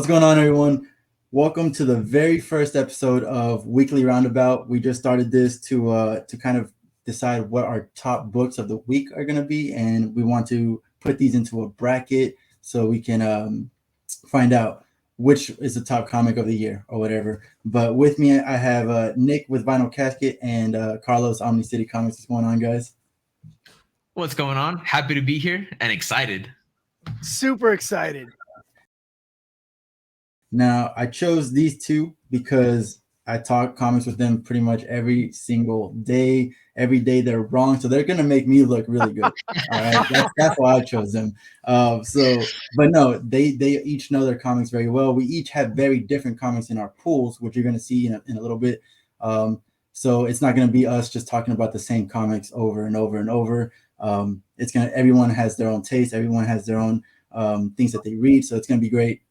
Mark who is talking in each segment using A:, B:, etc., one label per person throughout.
A: What's going on, everyone? Welcome to the very first episode of Weekly Roundabout. We just started this to kind of decide what our top books of the week are going to be, and we want to put these into a bracket so we can find out which is the top comic of the year or whatever. But with me, I have Nick with Vinyl Casket and Carlos Omni City Comics. What's going on, guys?
B: What's going on? Happy to be here and excited.
C: Super excited.
A: Now, I chose these two because I talk comics with them pretty much every single day. Every day they're wrong, so they're gonna make me look really good. All right, that's why I chose them. But no, they each know their comics very well. We each have very different comics in our pools, which you're gonna see in a little bit. So it's not gonna be us just talking about the same comics over and over and over. Everyone has their own taste. Everyone has their own things that they read. So it's gonna be great.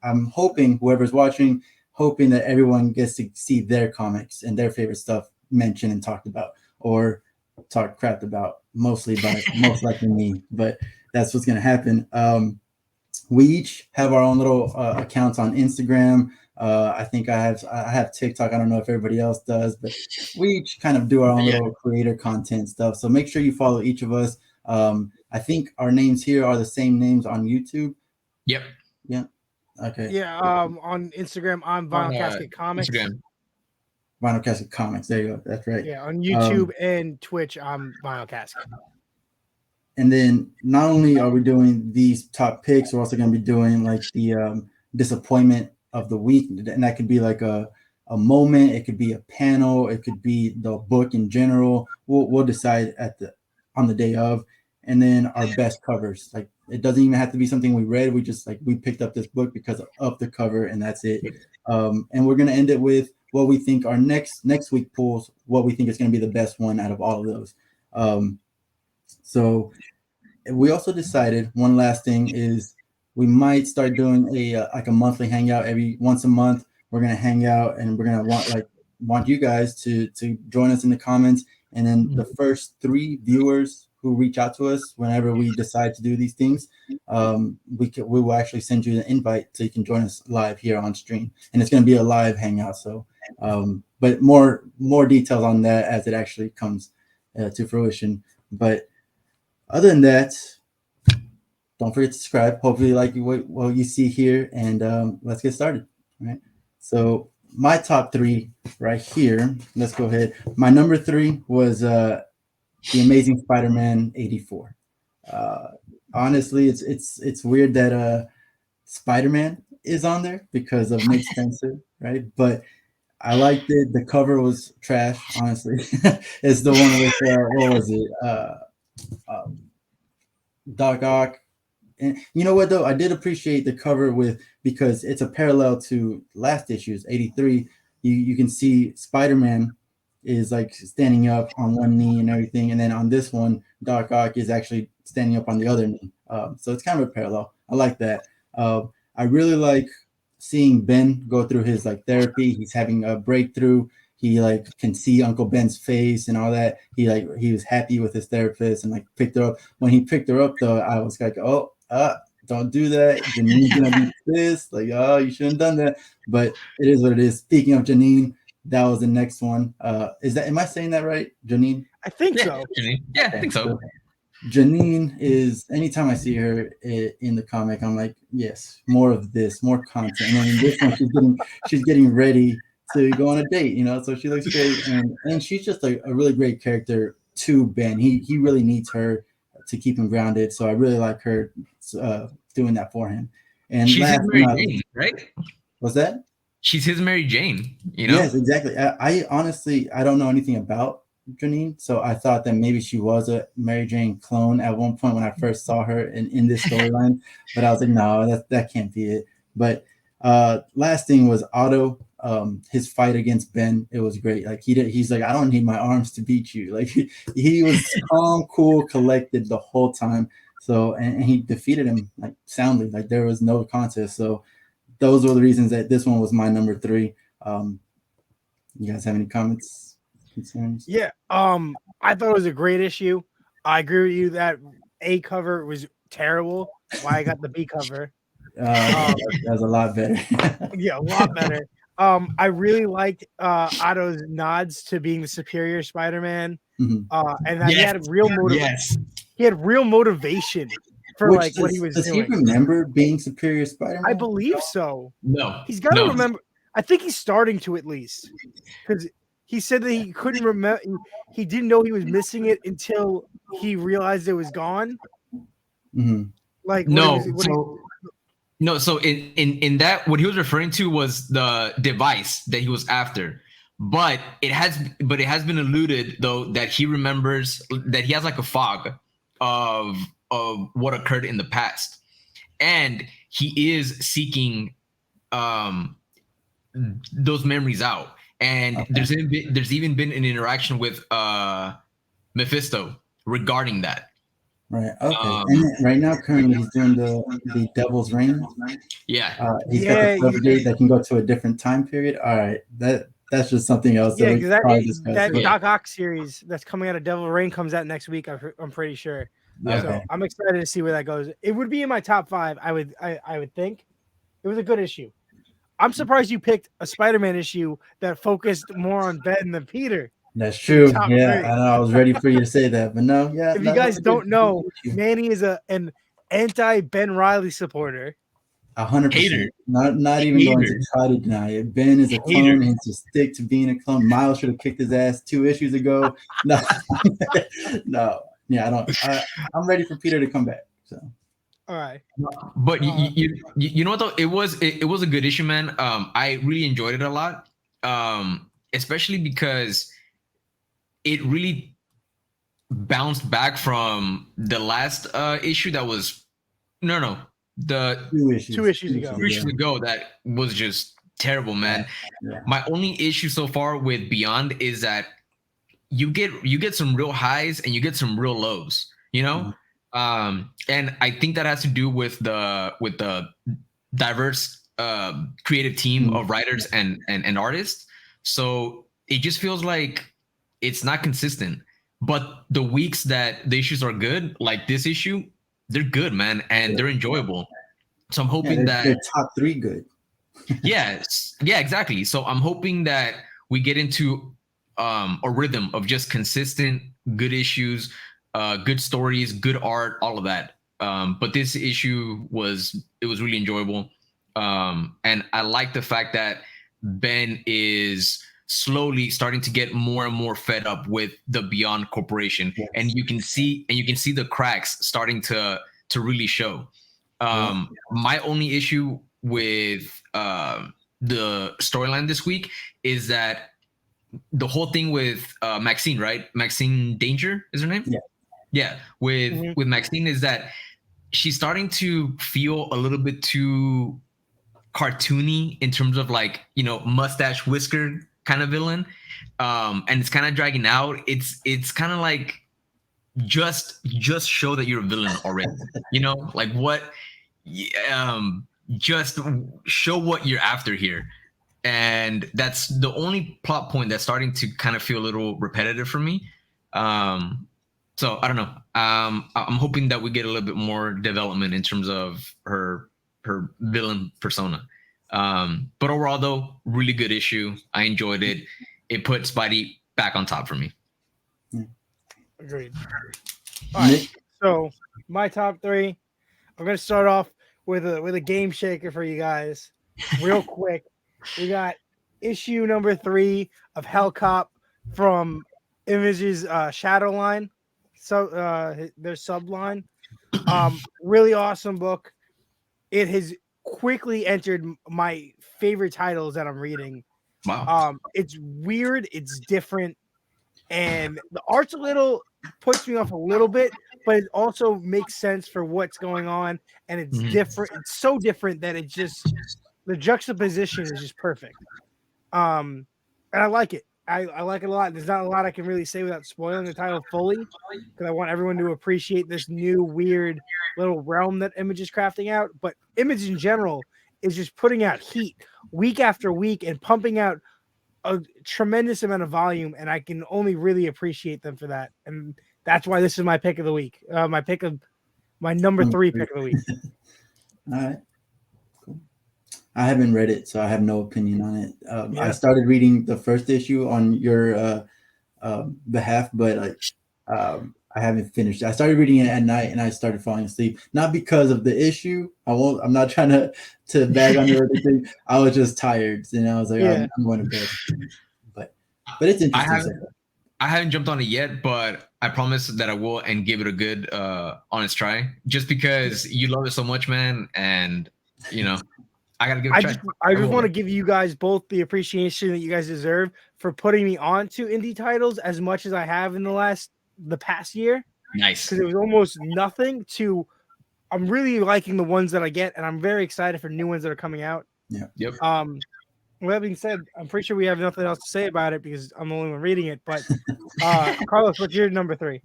A: I'm hoping whoever's watching, hoping that everyone gets to see their comics and their favorite stuff mentioned and talked about, or talked crap about, most likely me. But that's what's gonna happen. We each have our own little accounts on Instagram. I think I have TikTok. I don't know if everybody else does, but we each kind of do our own little creator content stuff. So make sure you follow each of us. I think our names here are the same names on YouTube.
B: Yep.
A: Yeah. Okay.
C: Yeah. On Instagram, I'm Vinyl Casket Comics.
B: Instagram.
A: Vinyl Casket Comics. There you go. That's right.
C: Yeah. On YouTube and Twitch, I'm Vinyl Casket.
A: And then not only are we doing these top picks, we're also going to be doing like the disappointment of the week, and that could be like a moment. It could be a panel. It could be the book in general. We'll decide on the day of. And then our best covers. Like, it doesn't even have to be something we read. We picked up this book because of the cover, and that's it. And we're gonna end it with what we think our next week pulls, what we think is gonna be the best one out of all of those. So we also decided one last thing is we might start doing a monthly hangout once a month. We're gonna hang out, and we're gonna want you guys to join us in the comments, and then the first 3 viewers who reach out to us whenever we decide to do these things, we will actually send you an invite so you can join us live here on stream, and it's going to be a live hangout. So, but more details on that as it actually comes to fruition. But other than that, don't forget to subscribe. Hopefully, like what you see here, and let's get started. All right. So my top 3 right here. Let's go ahead. My number 3 was The Amazing Spider-Man 84. Honestly, it's weird that Spider-Man is on there because of Nick Spencer, right? But I liked it. The cover was trash, honestly. It's the one with what was it? Doc Ock. And you know what though? I did appreciate the cover because it's a parallel to last issue's 83. You can see Spider-Man is like standing up on one knee and everything, and then on this one, Doc Ock is actually standing up on the other knee. So it's kind of a parallel. I like that. I really like seeing Ben go through his like therapy. He's having a breakthrough. He like can see Uncle Ben's face and all that. He was happy with his therapist and like picked her up. When he picked her up though, I was like, don't do that. Janine's gonna be pissed. Like, oh, you shouldn't have done that. But it is what it is. Speaking of Janine, that was the next one. Am I saying that right, Janine?
C: I think so.
B: Janine. Yeah, okay, I think so.
A: Janine is, anytime I see her in the comic, I'm like, yes, more of this, more content. And then in this one, she's getting ready to go on a date, so she looks great. And she's just a really great character to Ben. He really needs her to keep him grounded. So I really like her doing that for him. And
B: she's his Mary Jane, right?
A: What's that?
B: She's his Mary Jane,
A: Yes, exactly. I honestly, I don't know anything about Janine, so I thought that maybe she was a Mary Jane clone at one point when I first saw her in this storyline, but I was like, no, that can't be it. But last thing was Otto, his fight against Ben. It was great. Like he's like, I don't need my arms to beat you. Like he was calm, cool, collected the whole time. So and he defeated him like soundly. Like there was no contest. So those were the reasons that this one was my number 3. You guys have any comments, concerns?
C: Yeah. I thought it was a great issue. I agree with you that A cover was terrible. Why I got the B cover.
A: That's a lot better.
C: Yeah, a lot better. I really liked Otto's nods to being the superior Spider-Man,
A: Mhm.
C: and that he had
B: Yes.
C: he had real motivation for
A: Which
C: what he was
A: does he
C: doing.
A: remember being Superior Spider-Man?
C: I believe so.
B: No.
C: He's got to
B: No.
C: remember. I think he's starting to at least, because he said that he couldn't remember. He didn't know he was missing it until he realized it was gone.
A: Mhm.
C: Like
B: No. No, so in that what he was referring to was the device that he was after. But it has been alluded though that he remembers that he has like a fog of what occurred in the past. And he is seeking those memories out. And
A: Okay.
B: there's even been an interaction with Mephisto regarding that.
A: Right. Okay. And then right now, currently, he's doing the Devil's Reign.
B: Yeah.
A: He's got the celebrity that can go to a different time period. All right. That's just something else that we probably discuss.
C: That Doc Ock series that's coming out of Devil Reign comes out next week. I'm pretty sure.
B: Yeah.
C: So I'm excited to see where that goes. It would be in my top 5. I would think it was a good issue. I'm surprised you picked a Spider-Man issue that focused more on Ben than Peter.
A: That's true.
C: Top
A: Yeah,
C: 3.
A: I know. I was ready for you to say that, but no. Yeah.
C: If you guys don't know, Manny is an anti-Ben Riley supporter.
A: 100%. Not even going to try to deny it. Ben is a clone and to stick to being a clone. Miles should have kicked his ass 2 issues ago. No, no. Yeah, I don't. I'm ready for Peter to come back. So.
C: All right.
B: But you know what though, it was a good issue, man. I really enjoyed it a lot. Especially because it really bounced back from the last issue that was the
C: 2 issues
B: ago that was just terrible, man.
A: Yeah.
B: My only issue so far with Beyond is that you get some real highs and you get some real lows, you know?
A: Mm-hmm.
B: And I think that has to do with the diverse creative team of writers and artists. So it just feels like it's not consistent. But the weeks that the issues are good, like this issue, they're good, man, and they're enjoyable. So I'm hoping that
A: they're top 3 good.
B: yeah, exactly. So I'm hoping that we get into a rhythm of just consistent good issues, good stories, good art, all of that. But this issue was really enjoyable. And I like the fact that Ben is slowly starting to get more and more fed up with the Beyond Corporation, and you can see the cracks starting to really show. My only issue with the storyline this week is that the whole thing with Maxine, right? Maxine Danger is her name. Yeah. With Maxine is that she's starting to feel a little bit too cartoony in terms of like, mustache whisker kind of villain. And it's kind of dragging out. It's kind of like just show that you're a villain already. Like what? Just show what you're after here. And that's the only plot point that's starting to kind of feel a little repetitive for me. So I don't know. I'm hoping that we get a little bit more development in terms of her villain persona. But overall, though, really good issue. I enjoyed it. It put Spidey back on top for me.
C: Agreed. All right. So my top 3. I'm gonna start off with a game shaker for you guys, real quick. We got issue number 3 of Hellcop from Image's Shadow line, so their subline. Really awesome book. It has quickly entered my favorite titles that I'm reading.
B: Wow.
C: It's weird, it's different, and the art's puts me off a little bit, but it also makes sense for what's going on, and it's different. It's so different that it just the juxtaposition is just perfect. And I like it. I like it a lot. There's not a lot I can really say without spoiling the title fully, because I want everyone to appreciate this new weird little realm that Image is crafting out. But Image in general is just putting out heat week after week and pumping out a tremendous amount of volume, and I can only really appreciate them for that. And that's why this is my pick of the week. My number 3 pick of the week.
A: All right. I haven't read it, so I have no opinion on it. I
C: Yeah.
A: started reading the first issue on your behalf, but like I haven't finished. I started reading it at night, and I started falling asleep. Not because of the issue. I won't. I'm not trying to bag on it or anything. I was just tired, and I was like,
C: Yeah.
A: I'm going to bed. But it's
B: I
A: interesting.
B: haven't I haven't jumped on it yet, but I promise that I will and give it a good honest try. Just because you love it so much, man, and you know I gotta give it a try.
C: I just
B: will.
C: want to give you guys both the appreciation that you guys deserve for putting me on to indie titles as much as I have in the past year.
B: Nice.
C: Because it was almost nothing to. I'm really liking the ones that I get, and I'm very excited for new ones that are coming out.
A: Yeah.
B: Yep.
C: With that being said, I'm pretty sure we have nothing else to say about it because I'm the only one reading it. But Carlos, what's your number 3?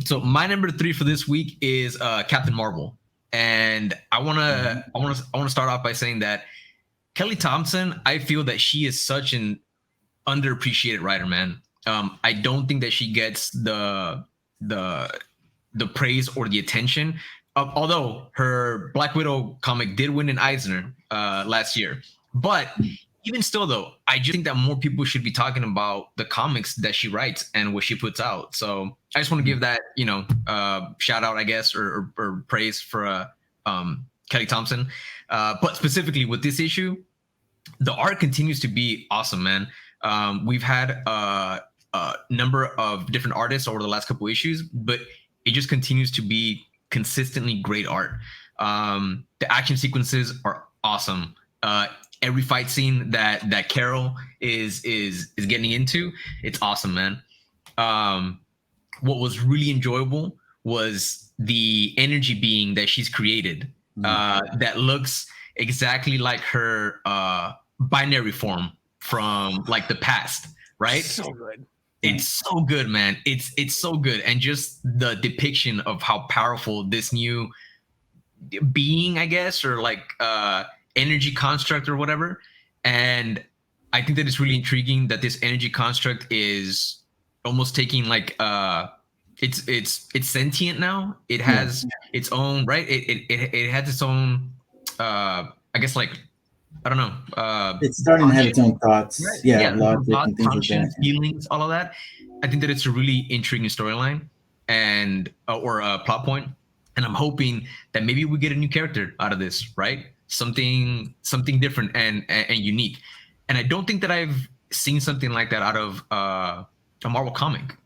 B: So my number 3 for this week is Captain Marvel, and I wanna start off by saying that Kelly Thompson, I feel that she is such an underappreciated writer, man. I don't think that she gets the praise or the attention. Although her Black Widow comic did win an Eisner last year, but even still, though, I just think that more people should be talking about the comics that she writes and what she puts out. So I just want to give that, shout out, I guess, or praise for Kelly Thompson. But specifically with this issue, the art continues to be awesome, man. We've had a number of different artists over the last couple issues, but it just continues to be consistently great art. The action sequences are awesome. Every fight scene that Carol is getting into, it's awesome, man. What was really enjoyable was the energy being that she's created that looks exactly like her binary form from like the past, right?
C: So good.
B: It's so good, man. It's so good, and just the depiction of how powerful this new being, I guess, or like energy construct or whatever. And I think that it's really intriguing that this energy construct is almost taking like it's sentient now. It has its own, right? It has its own I guess, like, I don't know.
A: It's starting to have its own thoughts.
B: Right.
A: Yeah,
B: Thoughts,
A: and things like
B: conscience,
A: that.
B: feelings, all of that. I think that it's a really intriguing storyline and or a plot point, and I'm hoping that maybe we get a new character out of this, right? Something different and unique. And I don't think that I've seen something like that out of a Marvel comic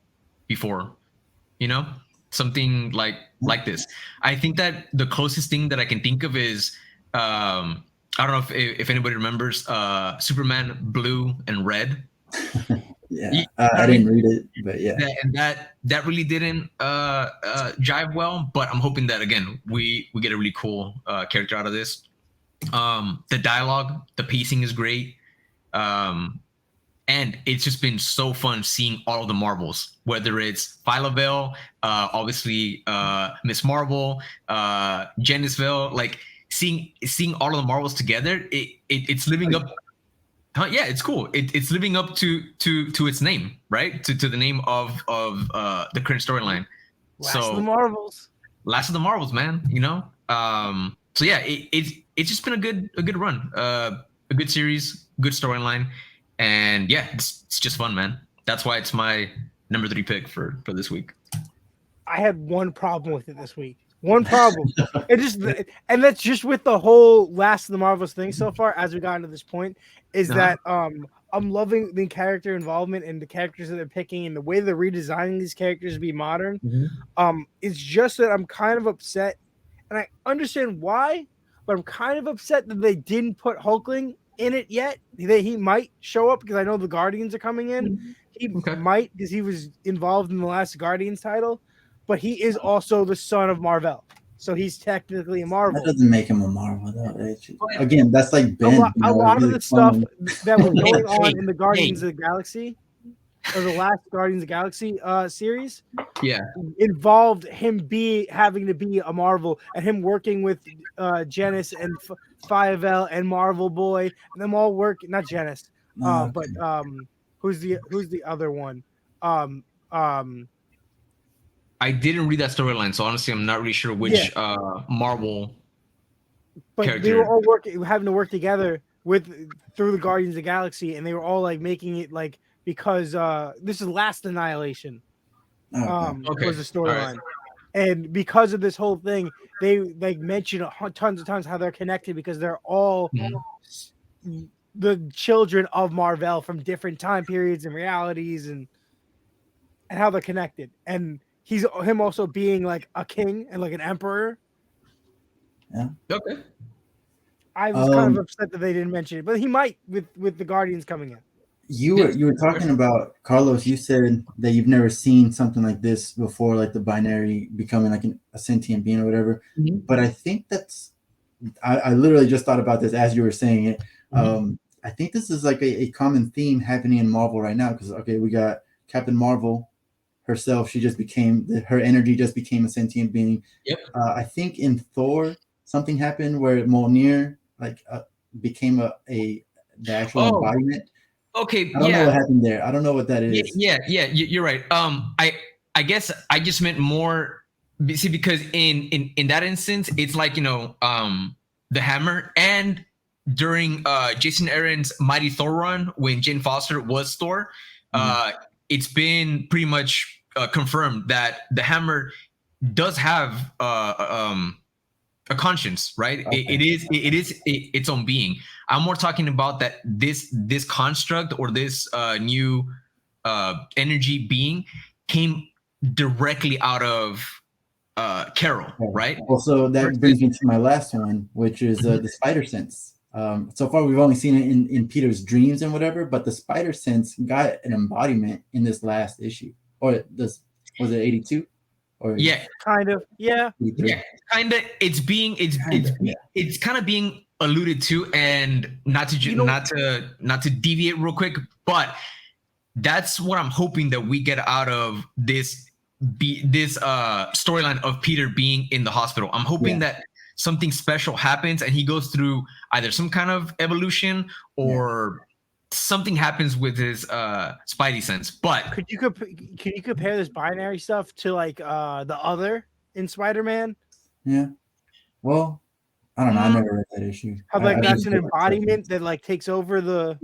B: before. Something like this. I think that the closest thing that I can think of is I don't know if anybody remembers Superman Blue and Red.
A: Yeah, I didn't read it, but yeah.
B: That really didn't jive well. But I'm hoping that, again, we get a really cool character out of this. The dialogue, the pacing is great. And it's just been so fun seeing all of the Marvels, whether it's Phyla-Vell, obviously Miss Marvel, Janice-Vell, like seeing all of the Marvels together. It's living up. Yeah, it's cool. It's living up to its name, right? To the name of the current storyline.
C: Last of the Marvels.
B: Last of the Marvels, man. So yeah, it's just been a good run, a good series, good storyline. And yeah, it's just fun, man. That's why it's my number 3 pick for this week.
C: I had one problem with it this week. One problem. And that's just with the whole Last of the Marvels thing so far, as we got into this point, is that I'm loving the character involvement and the characters that they're picking and the way they're redesigning these characters to be modern.
A: Mm-hmm.
C: It's just that I'm kind of upset, and I understand why, but I'm kind of upset that they didn't put Hulkling in it yet. He might show up because I know the Guardians are coming in. He might, because he was involved in the last Guardians title, but he is also the son of Marvel, so he's technically a Marvel.
A: That doesn't make him a Marvel, though. Again, that's like Ben.
C: A lot of the stuff that was going on in the Guardians of the Galaxy, or the last Guardians of the Galaxy series, involved him having to be a Marvel and him working with Janice and Phyla-Vell and Marvel Boy, and them all work. Not Janice, but who's the other one?
B: I didn't read that storyline, so honestly, I'm not really sure which Marvel.
C: But
B: character.
C: they were all having to work together through the Guardians of the Galaxy, and they were all like making it like because this is Last Annihilation.
B: Okay.
C: Was the
B: All right.
C: storyline, and because of this whole thing, they like mention tons of times how they're connected because they're all the children of Marvel from different time periods and realities, and how they're connected. And him also being like a king and like an emperor.
A: Yeah.
B: Okay.
C: I was kind of upset that they didn't mention it, but he might with the Guardians coming in.
A: You were talking about, Carlos, you said that you've never seen something like this before, like the binary becoming like a sentient being or whatever.
B: Mm-hmm.
A: But I think I literally just thought about this as you were saying it. I think this is like a common theme happening in Marvel right now because, okay, we got Captain Marvel herself. She just her energy just became a sentient being.
B: Yep.
A: I think in Thor, something happened where Mjolnir like became the actual embodiment.
B: Okay.
A: I don't know what happened there. I don't know what that is.
B: Yeah. You're right. I guess I just meant more. See, because in that instance, it's like the hammer, and during Jason Aaron's Mighty Thor run when Jane Foster was Thor, it's been pretty much confirmed that the hammer does have a conscience, right? Okay. It is its own being. I'm more talking about that this construct or this new energy being came directly out of Carol, right?
A: Well, so that brings me to my last one, which is the spider sense. So far, we've only seen it in Peter's dreams and whatever, but the spider sense got an embodiment in this last issue. Or was it 82? Or
C: kind of, yeah,
B: kind of. It's kind of being alluded to, and not to deviate real quick, but that's what I'm hoping that we get out of this storyline of Peter being in the hospital. I'm hoping that something special happens and he goes through either some kind of evolution or something happens with his spidey sense. But
C: can you compare this binary stuff to like the other in Spider-Man?
A: Yeah. Well, I don't know. I never read that issue.
C: How like that's an embodiment that like takes over the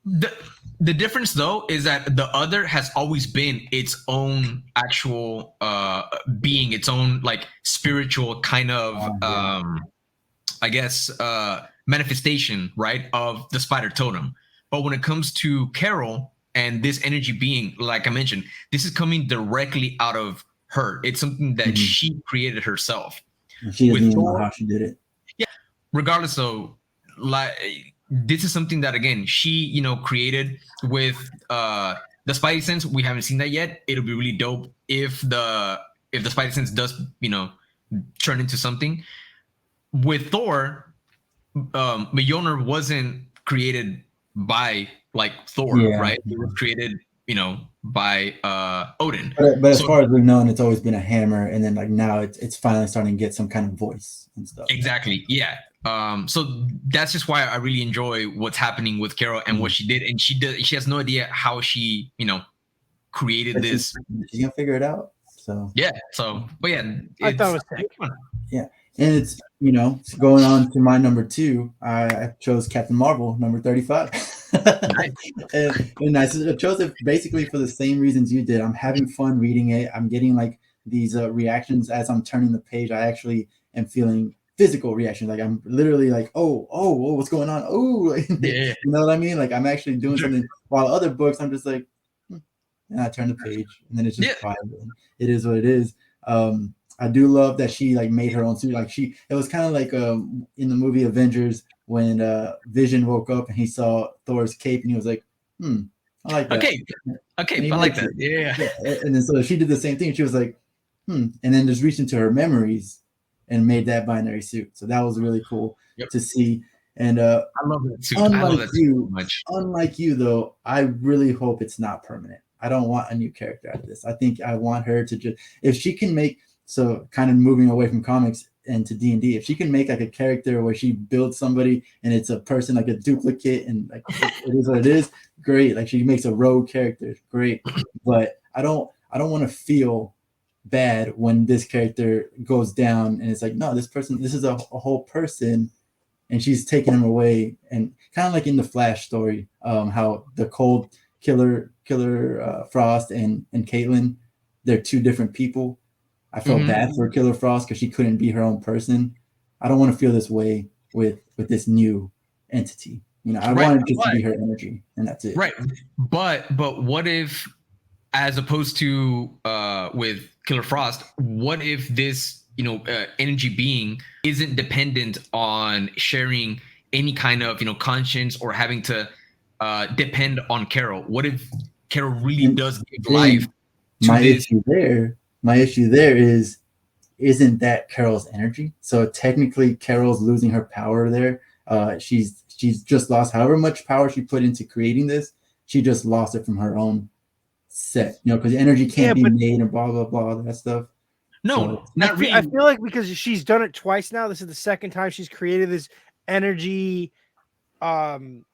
B: The difference though is that the other has always been its own actual being, its own like spiritual kind of I guess manifestation, right, of the spider totem. But when it comes to Carol and this energy being, like I mentioned, this is coming directly out of her. It's something that she created herself.
A: And she doesn't even know how she did it.
B: Yeah. Regardless though, like this is something that again she created with the spidey sense. We haven't seen that yet. It'll be really dope if the spidey sense does turn into something. With Thor, Mjolnir wasn't created by like Thor, right? It was created by Odin.
A: But as far as we've known, it's always been a hammer, and then like now it's finally starting to get some kind of voice and stuff.
B: Exactly. Yeah. So that's just why I really enjoy what's happening with Carol and what she did. And she has no idea how she, created but this.
A: She's gonna figure it out. So
B: yeah. So, but yeah,
C: I thought it was sick.
A: Yeah. And it's, going on to my number 2, I chose Captain Marvel, number 35. Nice. and I chose it basically for the same reasons you did. I'm having fun reading it. I'm getting like these reactions as I'm turning the page. I actually am feeling physical reactions. Like I'm literally like, oh, what's going on? Oh, you know what I mean? Like I'm actually doing something. While other books, I'm just like, and I turn the page, and then it's just quiet. It is what it is. I do love that she like made her own suit. Like it was kind of like in the movie Avengers when Vision woke up and he saw Thor's cape and he was like, I like that.
B: Okay, I like that. Yeah.
A: And then so she did the same thing. She was like, and then just reached into her memories and made that binary suit. So that was really cool to see. And I
B: love that suit.
A: Unlike you though, I really hope it's not permanent. I don't want a new character out of this. I think I want her to just, if she can make, so kind of moving away from comics and to D&D, if she can make like a character where she builds somebody and it's a person like a duplicate and like it is what it is, great. Like she makes a rogue character, great. But I don't want to feel bad when this character goes down, and it's like, no, this is a whole person, and she's taking him away, and kind of like in the Flash story, how the cold killer Frost and Caitlin, they're two different people. I felt
B: Mhm.
A: bad for Killer Frost because she couldn't be her own person. I don't want to feel this way with this new entity. I
B: Right,
A: wanted just to
B: but
A: be her energy, and that's it.
B: right, but what if, as opposed to with Killer Frost, what if this energy being isn't dependent on sharing any kind of conscience or having to depend on Carol? What if Carol really
A: And
B: does give life
A: then
B: to
A: my
B: this?
A: issue there, my issue there is, isn't that Carol's energy? So technically, Carol's losing her power there. She's just lost however much power she put into creating this. She just lost it from her own set, because energy
C: Yeah,
A: can't be
C: but
A: made and blah blah blah that stuff. So
B: No, not
C: I
B: really.
C: feel like because she's done it twice now, this is the second time she's created this energy um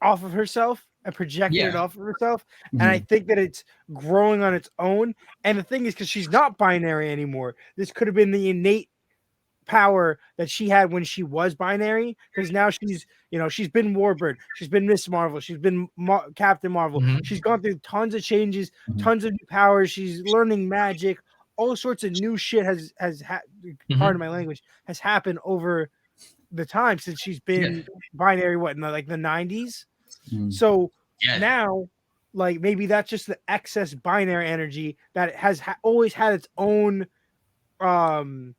C: off of herself and projected it
B: Yeah.
C: off of herself. And I
A: mhm.
C: think that it's growing on its own. And the thing is, because she's not binary anymore, this could have been the innate power that she had when she was binary. Because now she's been Warbird, she's been Miss Marvel, she's been Captain Marvel.
B: Mhm.
C: She's gone through tons of changes,
A: Mhm.
C: tons of new powers. She's learning magic. All sorts of new shit pardon
B: Mhm.
C: my language, has happened over the time since she's
B: Yeah.
C: been binary. What, in the 90s?
A: Mhm.
C: So
B: Yeah.
C: now, like, maybe that's just the excess binary energy that has always had its own um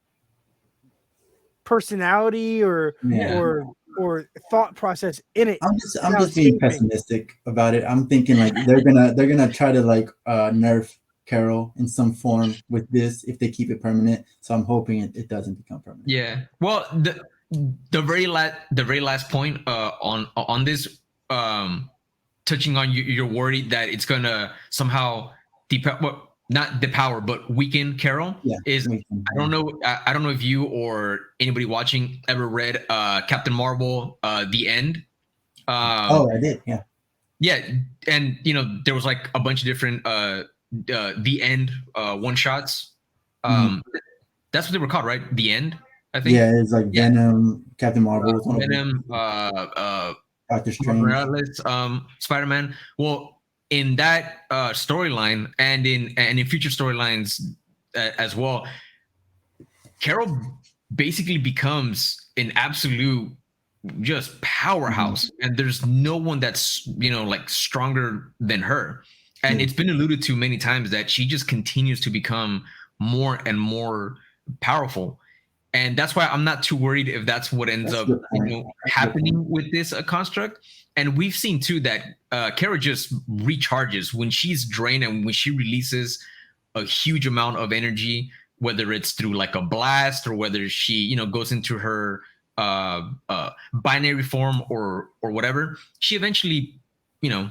C: personality or
A: Yeah.
B: Yeah.
C: or or thought process in it.
A: I'm
C: Now
A: just being
C: escaping.
A: pessimistic about it. I'm thinking like they're gonna try to like nerf Carol in some form with this if they keep it permanent. So I'm hoping it doesn't become permanent.
B: Yeah. Well, the very last point on this, um touching on you're worried that it's gonna somehow well, not depower but weaken Carol.
A: Yeah.
B: Is
A: We can,
B: I don't know, I don't know if you or anybody watching ever read Captain Marvel, The End.
A: Oh, I did. Yeah.
B: Yeah, and there was like a bunch of different The End one shots.
A: Mhm.
B: um that's what they were called, right? The End, I think.
A: Yeah, it's like
B: Yeah.
A: Venom, Captain Marvel was one of them.
B: Venom,
A: Doctor Strange.
B: Morales, Spider-Man. Well, in that storyline, and in future storylines as well, Carol basically becomes an absolute just
A: Mhm.
B: powerhouse, and there's no one that's like stronger than her. And
A: Yeah,
B: it's been alluded to many times that she just continues to become more and more powerful, and that's why I'm not too worried if that's what ends
A: that's a
B: up
A: good point. That's a good point.
B: happening with this construct. And we've seen too that Kara just recharges when she's drained and when she releases a huge amount of energy, whether it's through like a blast or whether she goes into her binary form or whatever. She eventually you know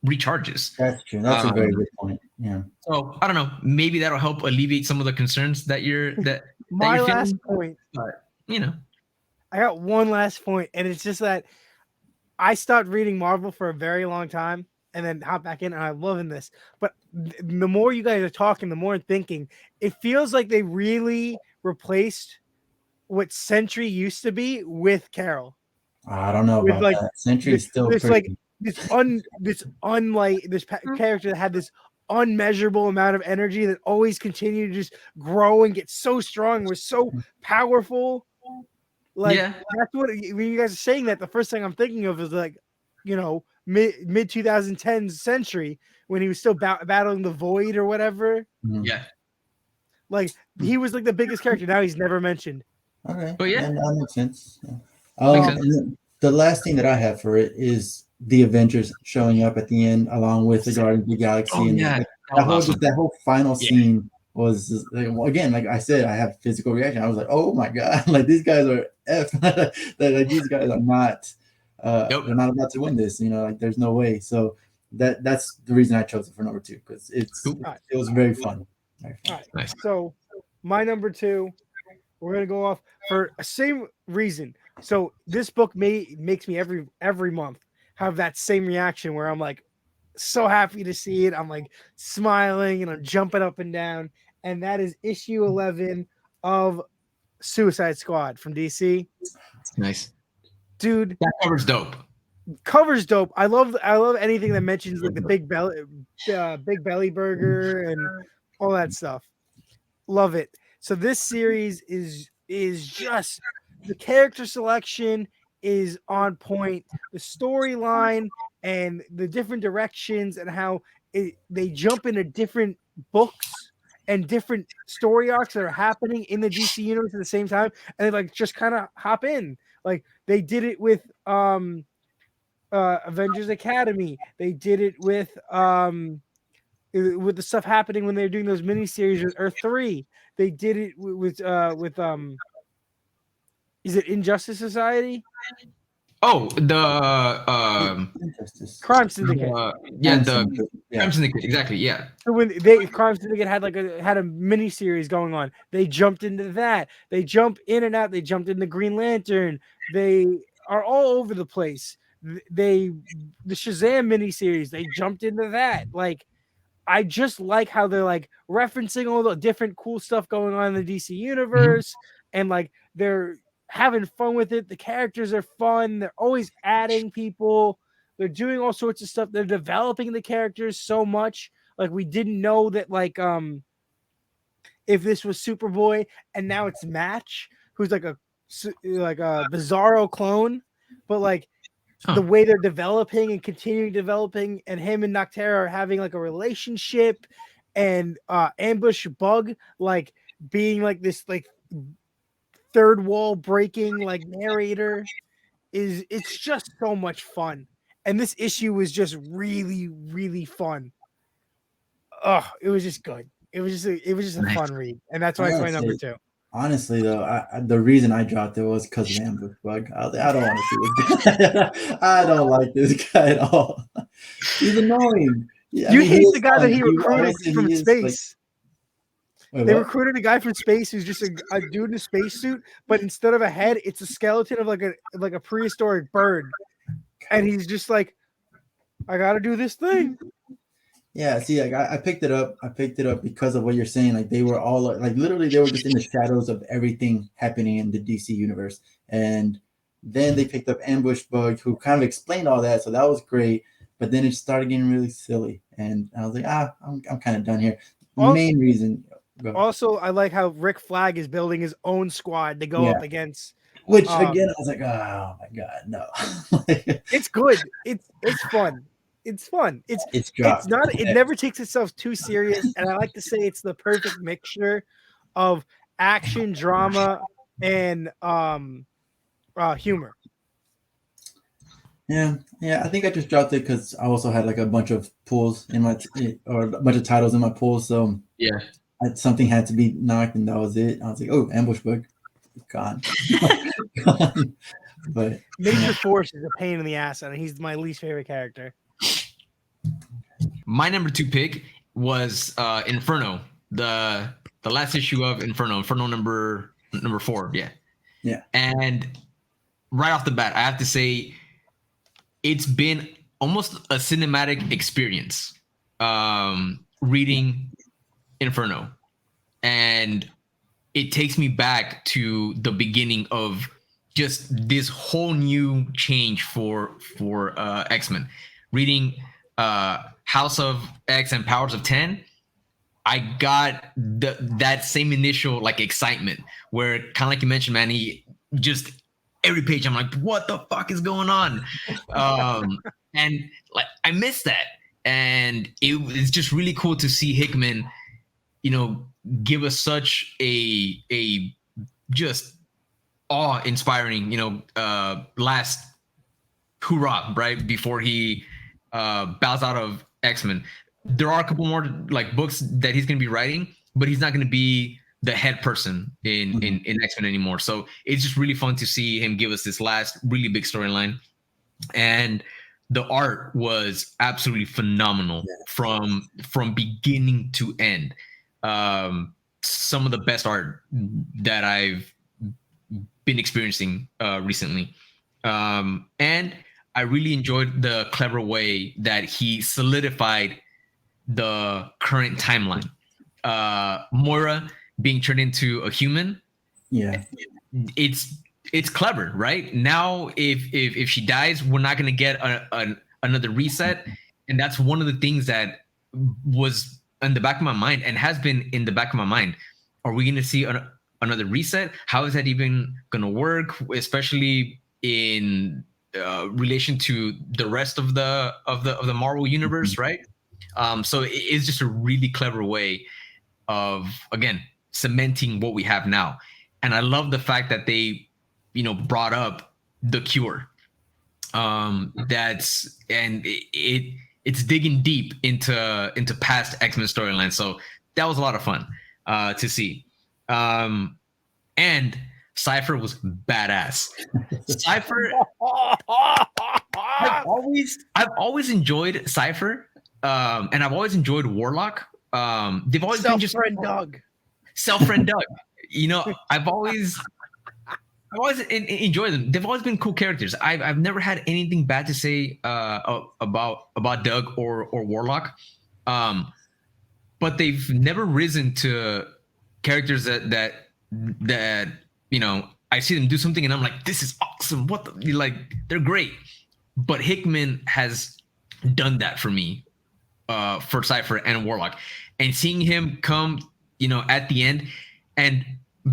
B: recharges.
A: That's true. That's a very
B: Um,
A: good point. Yeah.
B: so I don't know. Maybe that'll help alleviate some of the concerns that
C: My
B: you're
C: last
B: feeling.
C: point,
B: But you know,
C: I got one last point, and it's just that I stopped reading Marvel for a very long time and then hop back in, and I'm loving this. But the more you guys are talking, the more I'm thinking, it feels like they really replaced what Sentry used to be with Carol.
A: I don't know
C: With
A: about
C: like
A: that. Sentry
C: the,
A: is still
C: this like
A: pretty.
C: this unlike this character that had this unmeasurable amount of energy that always continued to just grow and get so strong, was so powerful. Like,
B: yeah,
C: that's what, when you guys are saying that, the first thing I'm thinking of is like, mid 2010s Century, when he was still battling the Void or whatever.
A: Mhm.
B: yeah.
C: Like, he was like the biggest character. Now he's never mentioned.
A: Okay,
B: But
A: yeah,
B: yeah,
A: that makes sense. Yeah.
B: makes sense.
A: And then the last thing that I have for it is the Avengers showing up at the end, along with the Guardians of the Galaxy,
B: Oh
A: and
B: yeah,
A: like,
B: that was awesome.
A: that whole final
B: Yeah.
A: scene was just, like, well, again, like I said, I have physical reaction. I was like, oh my god, like these guys are f, that like these guys are not,
B: Yep.
A: they're not about to win this. Like there's no way. So that's the reason I chose it for number two, because
B: Cool.
A: it was very fun. Very
C: All
A: fun.
C: right.
B: Nice.
C: So, my number two, we're gonna go off for the same reason. So this book makes me every month have that same reaction where I'm like so happy to see it. I'm like smiling and I'm jumping up and down. and that is issue 11 of Suicide Squad from DC.
B: Nice.
C: Dude,
B: that cover's dope.
C: Cover's dope. I love anything that mentions like the big belly burger and all that stuff. Love it. So this series is just, the character selection is on point. The storyline and the different directions and how they jump into different books and different story arcs that are happening in the DC universe at the same time, and they like just kind of hop in. Like they did it with Avengers Academy. They did it with the stuff happening when they were doing those miniseries with Earth 3. They did it with is it Injustice Society?
B: Oh, the
C: Crime Syndicate.
B: Crime Syndicate, exactly. Yeah.
C: So when Crime Syndicate had a mini series going on, they jumped into that. They jump in and out. They jumped into Green Lantern. They are all over the place. The Shazam miniseries, they jumped into that. Like, I just like how they're like referencing all the different cool stuff going on in the DC universe, and like they're having fun with it. The characters are fun. They're always adding people. They're doing all sorts of stuff. They're developing the characters so much. Like, we didn't know that if this was Superboy and now it's Match, who's like a Bizarro clone, but like the way they're developing and continuing developing, and him and Noctera are having like a relationship, and Ambush Bug like being like this like third wall breaking like narrator, it's just so much fun. And this issue was just really, really fun. Oh, it was just good. It was just a fun read, and that's why it's my number 2.
A: Honestly, though, the reason I dropped it was because of Ambush Bug. I don't want to see this guy. I don't like this guy at all. He's annoying.
C: You hate the guy that he recruited from space.
A: Wait,
C: they recruited a guy from space who's just a dude in a spacesuit, but instead of a head, it's a skeleton of like a prehistoric bird, and he's just like, I gotta do this thing.
A: Yeah, see, like I picked it up. I picked it up because of what you're saying. Like they were all like literally they were just in the shadows of everything happening in the DC universe. And then they picked up Ambush Bug, who kind of explained all that. So that was great. But then it started getting really silly, and I was like, I'm kind of done here. Main reason.
C: Also, I like how Rick Flag is building his own squad to go up against.
A: Which again, I was like, oh my god, no.
C: It's good. It's fun. It's fun. It's not. It never takes itself too serious, and I like to say it's the perfect mixture of action, drama, and humor.
A: Yeah. I think I just dropped it because I also had like a bunch of pulls in my or a bunch of titles in my pulls. So
B: yeah,
A: something had to be knocked, and that was it. I was like, oh, Ambush Bug, gone. But
C: Major Force is a pain in the ass, and he's my least favorite character.
B: My number 2 pick was Inferno, the last issue of Inferno number 4. Yeah. And right off the bat, I have to say it's been almost a cinematic experience reading Inferno, and it takes me back to the beginning of just this whole new change for X-Men. Reading House of X and Powers of 10, I got that same initial like excitement where, kind of like you mentioned, Manny, just every page I'm like, what the fuck is going on? And like I missed that, and it's just really cool to see Hickman, give us such a just awe-inspiring, last hoorah, right before he bows out of X-Men. There are a couple more like books that he's going to be writing, but he's not going to be the head person in X-Men anymore. So it's just really fun to see him give us this last really big storyline. And the art was absolutely phenomenal from beginning to end. Some of the best art that I've been experiencing recently. And I really enjoyed the clever way that he solidified the current timeline. Moira being turned into a human.
A: Yeah.
B: It's clever, right? Now, if she dies, we're not gonna get another reset, and that's one of the things that was in the back of my mind and has been in the back of my mind. Are we gonna see another reset? How is that even gonna work, especially in relation to the rest of the Marvel universe, right? So it's just a really clever way of, again, cementing what we have now. And I love the fact that they, brought up the cure. That's and it's digging deep into past X-Men storylines. So that was a lot of fun to see. And Cypher was badass. Cypher, I've always enjoyed Cypher, and I've always enjoyed Warlock. They've always been just
C: Self-friend Doug.
B: Self-friend Doug. I've always enjoyed them. They've always been cool characters. I've never had anything bad to say about Doug or Warlock, but they've never risen to characters that I see them do something and I'm like, this is awesome. What the, like, they're great. But Hickman has done that for me, for Cypher and Warlock, and seeing him come, at the end and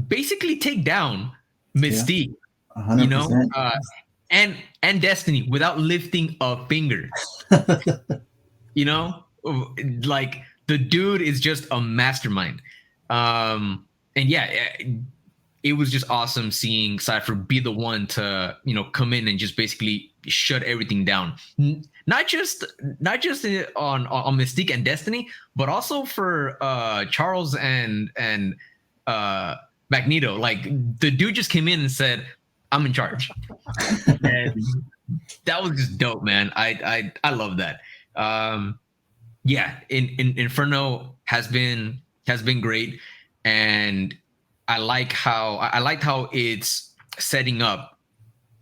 B: basically take down Mystique,
A: 100%.
B: and Destiny without lifting a finger. Like, the dude is just a mastermind. And yeah, it was just awesome seeing Cypher be the one to, come in and just basically shut everything down. Not just on Mystique and Destiny, but also for Charles and Magneto. Like, the dude just came in and said, "I'm in charge," and that was just dope, man. I love that. Yeah, Inferno has been great, and I liked how it's setting up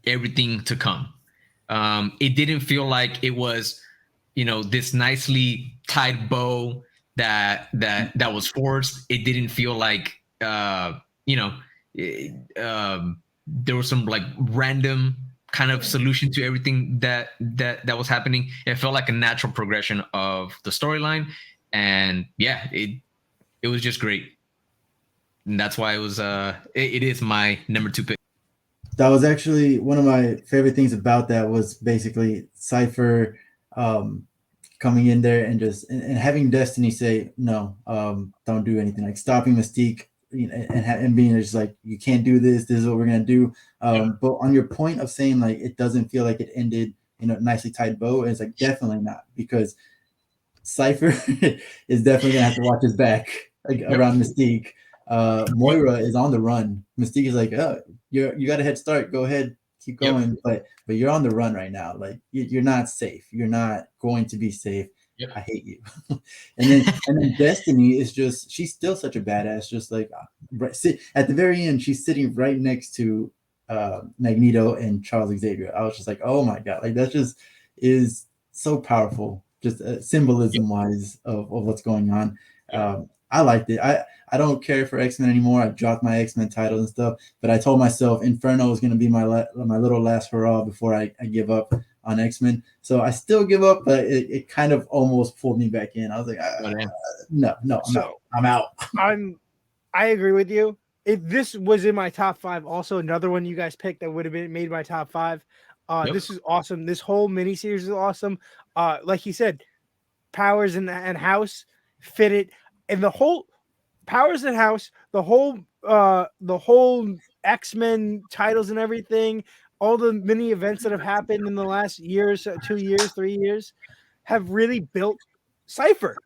B: everything to come. It didn't feel like it was, this nicely tied bow that was forced. It didn't feel like there was some like random kind of solution to everything that was happening. It felt like a natural progression of the storyline, and yeah, it was just great. And that's why it is my number 2 pick.
A: That was actually one of my favorite things about that, was basically Cypher coming in there and just and having Destiny say no, don't do anything, like stopping Mystique, and being just like, you can't do this. This is what we're gonna do. But on your point of saying like it doesn't feel like it ended nicely tied bow, it's like definitely not, because Cypher is definitely gonna have to watch his back around Mystique. Moira is on the run. Mystique is like, oh, you got a head start. Go ahead, keep going. But you're on the run right now. Like, you're not safe. You're not going to be safe. I hate you. and then Destiny is just, she's still such a badass. Just like at the very end, she's sitting right next to Magneto and Charles Xavier. I was just like, oh my god, like that just is so powerful. Just symbolism wise of what's going on. I liked it. I don't care for X-Men anymore. I dropped my X-Men titles and stuff, but I told myself Inferno is going to be my little last hurrah before I give up on X-Men. So I still give up, but it kind of almost pulled me back in. I was like, no, I'm out.
C: I agree with you. This was in my top 5. Also, another one you guys picked that would have been made my top 5. This is awesome. This whole miniseries is awesome. Like you said, Powers and House fit it, and the whole Powers and House, the whole X-Men titles and everything, all the mini events that have happened in the last year, 2 years, 3 years, have really built Cypher.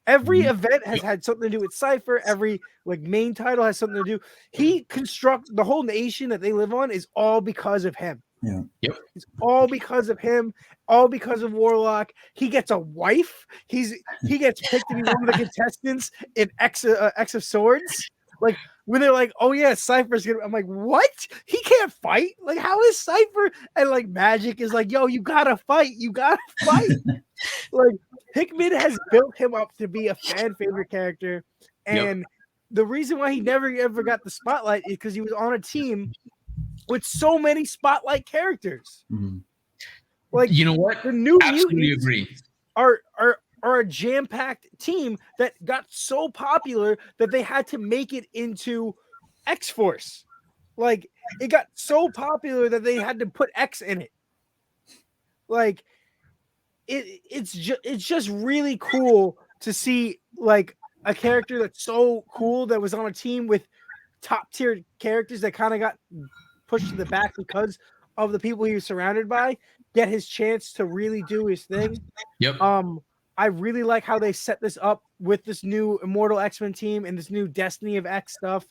C: Every event has had something to do with Cypher. Every main title has something to do. He construct the whole nation that they live on is all because of him.
A: Yeah.
B: Yep.
C: It's all because of him. All because of Warlock. He gets a wife. He gets picked to be one of the contestants in X of Swords. Like, when they're like, "Oh yeah, Cypher's gonna," I'm like, "What? He can't fight? Like, how is Cypher?" And like Magic is like, "Yo, you gotta fight, you gotta fight." Like Hickman has built him up to be a fan favorite character,
B: Yep.
C: and the reason why he never ever got the spotlight is because he was on a team with so many spotlight characters.
A: Mhm.
C: Like
B: You know what?
C: the New
B: Absolutely
C: Mutants
B: agree.
C: are a jam-packed team that got so popular that they had to make it into X-Force. Like it got so popular that they had to put X in it. Like it's just really cool to see like a character that's so cool that was on a team with top tier characters that kind of got pushed to the back because of the people he was surrounded by get his chance to really do his thing.
B: Yep.
C: I really like how they set this up with this new Immortal X-Men team and this new Destiny of X stuff.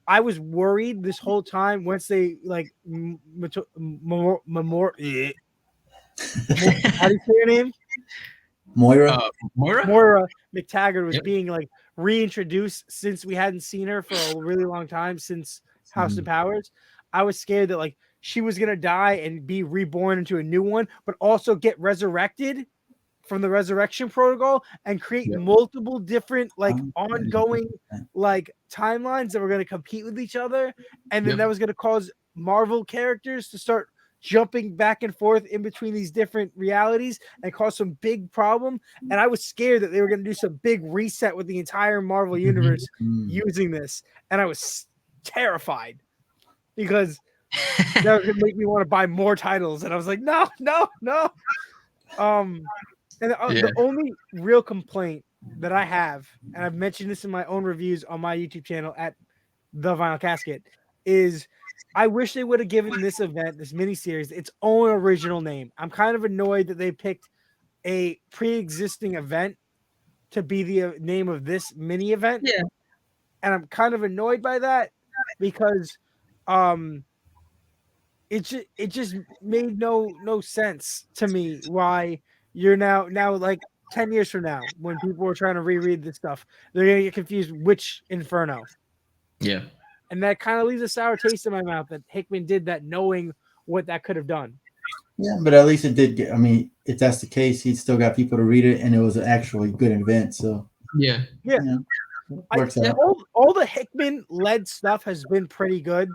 C: I was worried this whole time once they like how do you say your name?
A: Moira.
B: Moira?
C: Moira McTaggart was
B: Yep.
C: being like reintroduced since we hadn't seen her for a really long time since House of Powers. I was scared that like she was gonna die and be reborn into a new one, but also get resurrected from the resurrection protocol and create
B: Yep.
C: multiple different like
A: I didn't
C: ongoing
A: think that.
C: like timelines that were going to compete with each other, and then
B: Yep.
C: that was going to cause Marvel characters to start jumping back and forth in between these different realities and cause some big problem. And I was scared that they were going to do some big reset with the entire Marvel universe using this, and I was terrified because that was going to make me want to buy more titles, and I was like, no. And
B: Yeah.
C: the only real complaint that I have, and I've mentioned this in my own reviews on my YouTube channel at The Vinyl Casket, is I wish they would have given this event, this miniseries, its own original name. I'm kind of annoyed that they picked a pre-existing event to be the name of this mini event.
B: Yeah.
C: And I'm kind of annoyed by that because it just made no sense to me why you're now like 10 years from now when people are trying to reread this stuff, they're gonna get confused which Inferno.
B: Yeah.
C: And that kind of leaves a sour taste in my mouth that Hickman did that knowing what that could have done.
A: Yeah, but at least it did get. I mean, if that's the case, he still got people to read it, and it was an actually good event. So
B: Yeah.
C: Yeah.
A: Works out.
C: All the Hickman led stuff has been pretty good.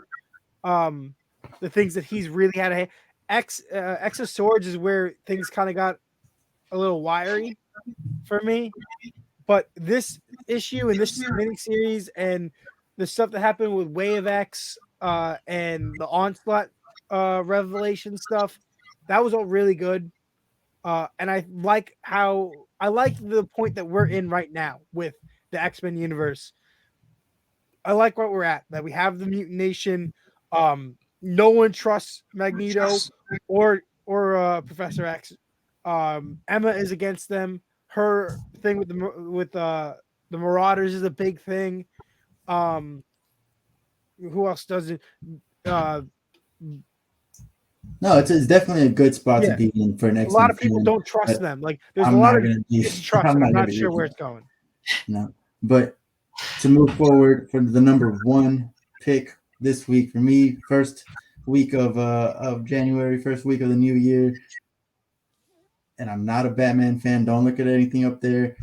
C: The things that he's really had a X of Swords is where things kind of got a little wiry for me. But this issue and this miniseries and the stuff that happened with Way of X and the Onslaught Revelation stuff, that was all really good. And I like the point that we're in right now with the X-Men universe. I like what we're at, that we have the Mutant Nation. No one trusts Magneto or Professor X. Emma is against them. Her thing with the Marauders is a big thing. Who else does it?
A: No, it's definitely a good spot to
C: Yeah.
A: be in for an
C: A
A: X-Men
C: lot of people
A: fan,
C: don't trust
A: but
C: them. Like there's
A: I'm
C: a lot
A: not
C: of
A: gonna be.
C: distrust.
A: I'm
C: I'm
A: not
C: not
A: gonna
C: sure
A: be.
C: where it's going.
A: No, but to move forward for the number one pick this week for me, first week of January, first week of the new year, and I'm not a Batman fan. Don't look at anything up there.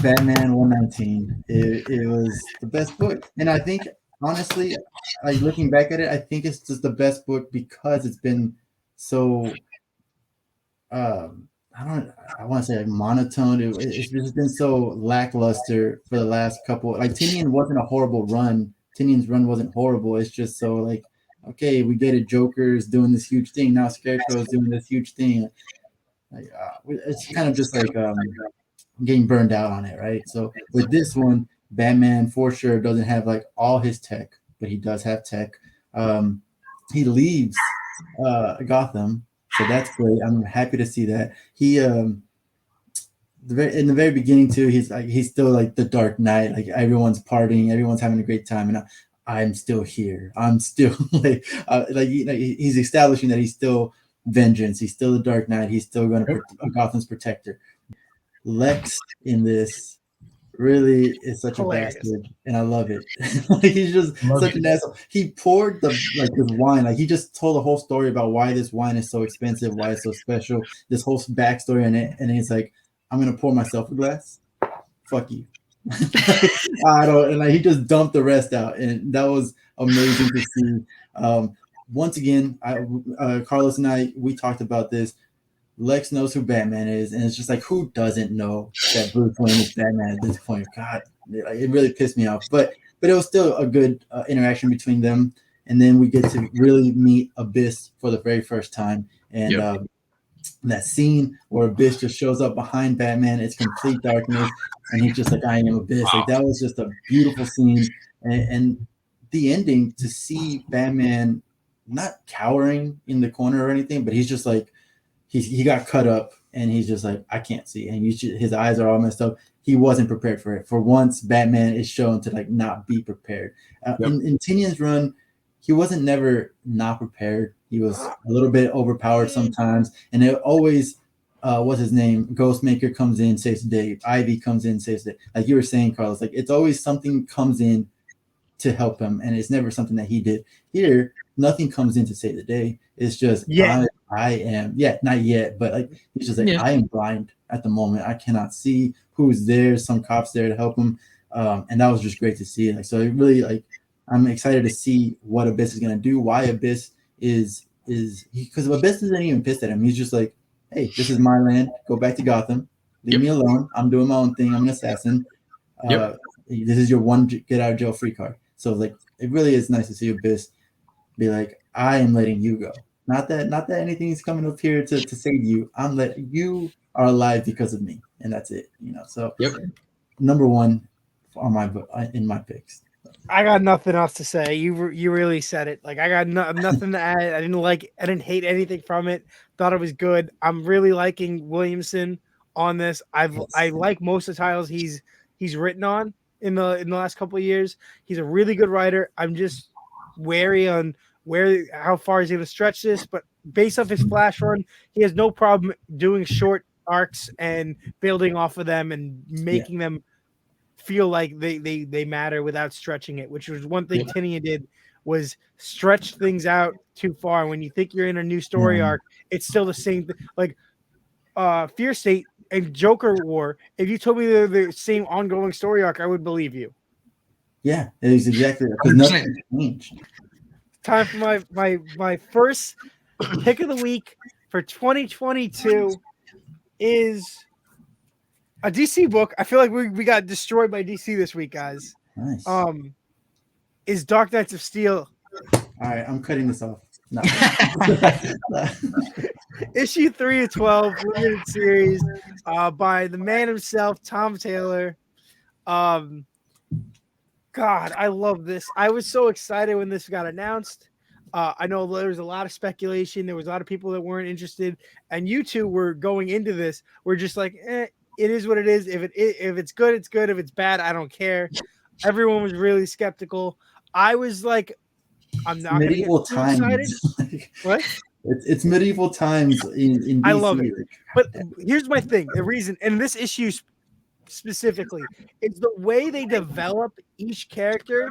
A: Batman 119. It was the best book, and I think honestly, like looking back at it, I think it's just the best book because it's been so. I want to say like monotone. It's just been so lackluster for the last couple. Like Tinian wasn't a horrible run. Tinian's run wasn't horrible. It's just so like, okay, we get it. Joker's doing this huge thing now. Scarecrow's doing this huge thing. Like it's kind of just like getting burned out on it, right? So with this one, Batman for sure doesn't have like all his tech, but he does have tech. He leaves Gotham, so that's great. I'm happy to see that. He in the very beginning too, he's still like the Dark Knight. Like everyone's partying, everyone's having a great time, and I'm still here. I'm still he's establishing that he's still vengeance. He's still the Dark Knight. He's still going to Gotham's protector. Lex in this really is such a
C: Hilarious.
A: bastard, and I love it. Like, he's just
B: Love
A: such
B: it.
A: an asshole. He poured this wine. Like, he just told a whole story about why this wine is so expensive, why it's so special, this whole backstory in it, and he's like, "I'm gonna pour myself a glass. Fuck you." I don't. And like, he just dumped the rest out, and that was amazing to see. Once again, Carlos and we talked about this. Lex knows who Batman is, and it's just like, who doesn't know that Bruce Wayne is Batman at this point? God, it really pissed me off. But it was still a good interaction between them, and then we get to really meet Abyss for the very first time, and
B: Yep.
A: that scene where Abyss just shows up behind Batman, it's complete darkness, and he's just like, "I am Abyss." Like, that was just a beautiful scene, and the ending to see Batman not cowering in the corner or anything, but he's just like, he got cut up, and he's just like, I can't see, and his eyes are all messed up. He wasn't prepared for it. For once, Batman is shown to like not be prepared.
B: Yep.
A: In Tinian's run, he wasn't never not prepared. He was a little bit overpowered sometimes, and it always what's his name? Ghostmaker comes in, saves the day. Ivy comes in, saves the day. Like you were saying, Carlos, like it's always something comes in to help him, and it's never something that he did. Here, nothing comes in to save the day. It's just I am not yet, but like he's just like,
B: Yeah.
A: I am blind at the moment. I cannot see who's there. Some cops there to help him, and that was just great to see. Like, so it really, like, I'm excited to see what Abyss is gonna do. Why Abyss is because Abyss isn't even pissed at him. He's just like, hey, this is my land. Go back to Gotham. Leave
B: Yep.
A: me alone. I'm doing my own thing. I'm an assassin.
B: Yep.
A: This is your one get out of jail free card. So like, it really is nice to see Abyss be like, I am letting you go. Not that anything's coming up here to save you. I'm letting you are alive because of me, and that's it. So
B: Yep.
A: number one on in my picks.
C: I got nothing else to say. You really said it. Like, I got nothing to add. I didn't hate anything from it. Thought it was good. I'm really liking Williamson on this. I like most of the titles he's written on in the last couple of years. He's a really good writer. I'm just wary on how far he's going to stretch this, but based off his Flash run, he has no problem doing short arcs and building off of them and making them feel like they matter without stretching it, which was one thing Tinian did, was stretch things out too far. When you think you're in a new story arc, it's still the same thing. Like Fear State and Joker War, if you told me they're the same ongoing story arc, I would believe you.
A: Yeah, it is exactly that, because nothing changed.
C: Time for my first pick of the week for 2022 is a DC book. I feel like we got destroyed by DC this week, guys.
A: Nice.
C: Is Dark Knights of Steel.
A: All right, I'm cutting this off. No.
C: Issue 3 of 12, limited series, by the man himself, Tom Taylor. God, I love this. I was so excited when this got announced. I know there was a lot of speculation. There was a lot of people that weren't interested, and you two were going into this. We're just like, it is what it is. If it's good, it's good. If it's bad, I don't care. Everyone was really skeptical. I was like, I'm not going to get too excited. What?
A: It's medieval times in DC.
C: I love it. But here's my thing. The reason, and this issue specifically, is the way they develop each character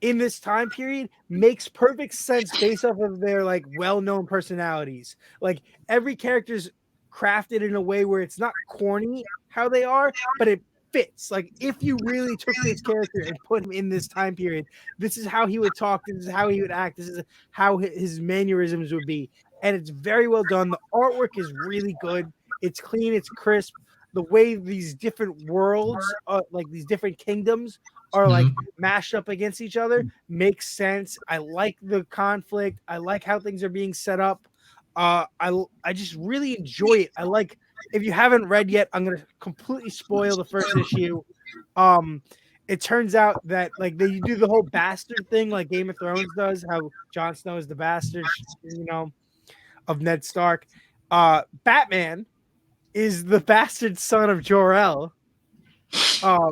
C: in this time period makes perfect sense based off of their like well-known personalities. Like every character's crafted in a way where it's not corny how they are, but it fits. Like if you really took this character and put him in this time period, this is how he would talk, this is how he would act, this is how his mannerisms would be. And it's very well done. The artwork is really good. It's clean, it's crisp. The way these different worlds, like these different kingdoms, are like mashed up against each other makes sense. I like the conflict. I like how things are being set up. I just really enjoy it. I like. If you haven't read yet, I'm gonna completely spoil the first issue. It turns out that like they do the whole bastard thing, like Game of Thrones does. How Jon Snow is the bastard, of Ned Stark. Batman is the bastard son of Jor-El,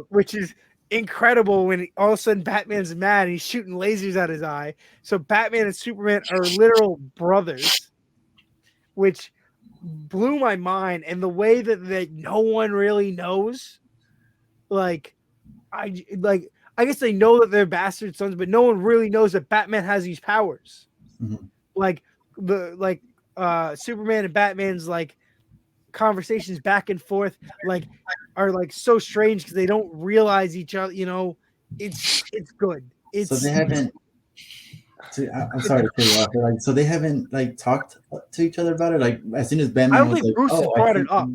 C: which is incredible. When all of a sudden Batman's mad and he's shooting lasers at his eye. So Batman and Superman are literal brothers, which blew my mind. And the way that no one really knows like I guess they know that they're bastard sons, but no one really knows that Batman has these powers.
A: Mhm.
C: Like Superman and Batman's like conversations back and forth like are like so strange because they don't realize each other. It's good.
A: So they
C: It's
A: haven't. I'm sorry to cut you off. But like, so they haven't like talked to each other about it. Like as soon as
C: I
A: Batman
C: don't
A: was
C: think
A: like,
C: Bruce has
A: "Oh, I
C: brought it
A: think,"
C: up.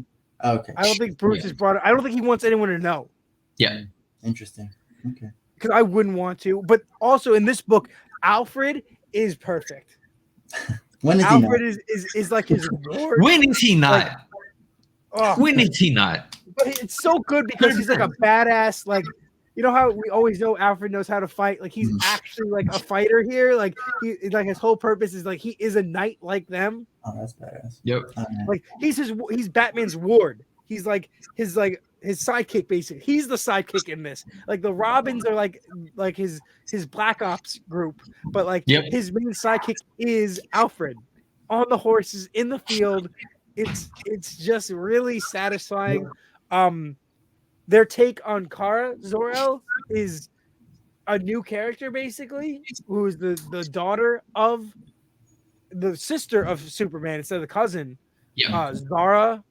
A: okay,
C: I don't think Bruce has brought it. I don't think he wants anyone to know.
B: Yeah.
A: interesting. Okay,
C: Because I wouldn't want to. But also in this book, Alfred is perfect.
A: when is he not?
C: Alfred is like his ward.
B: When is he not?
C: Like, oh,
B: When is he not?
C: but it's so good because he's like a badass. Like, you know how we always know Alfred knows how to fight. Like he's actually like a fighter here. Like like his whole purpose is like he is a knight like them.
A: Oh, that's badass.
B: Yep.
C: Like he's Batman's ward. He's like his sidekick basically. He's the sidekick in this. Like the Robins are like his Black Ops group, but like his main sidekick is Alfred on the horses in the field. It's just really satisfying. Their take on Kara Zor-El is a new character basically, who is the daughter of the sister of Superman instead of the cousin.
B: Yeah.
C: Zara-El,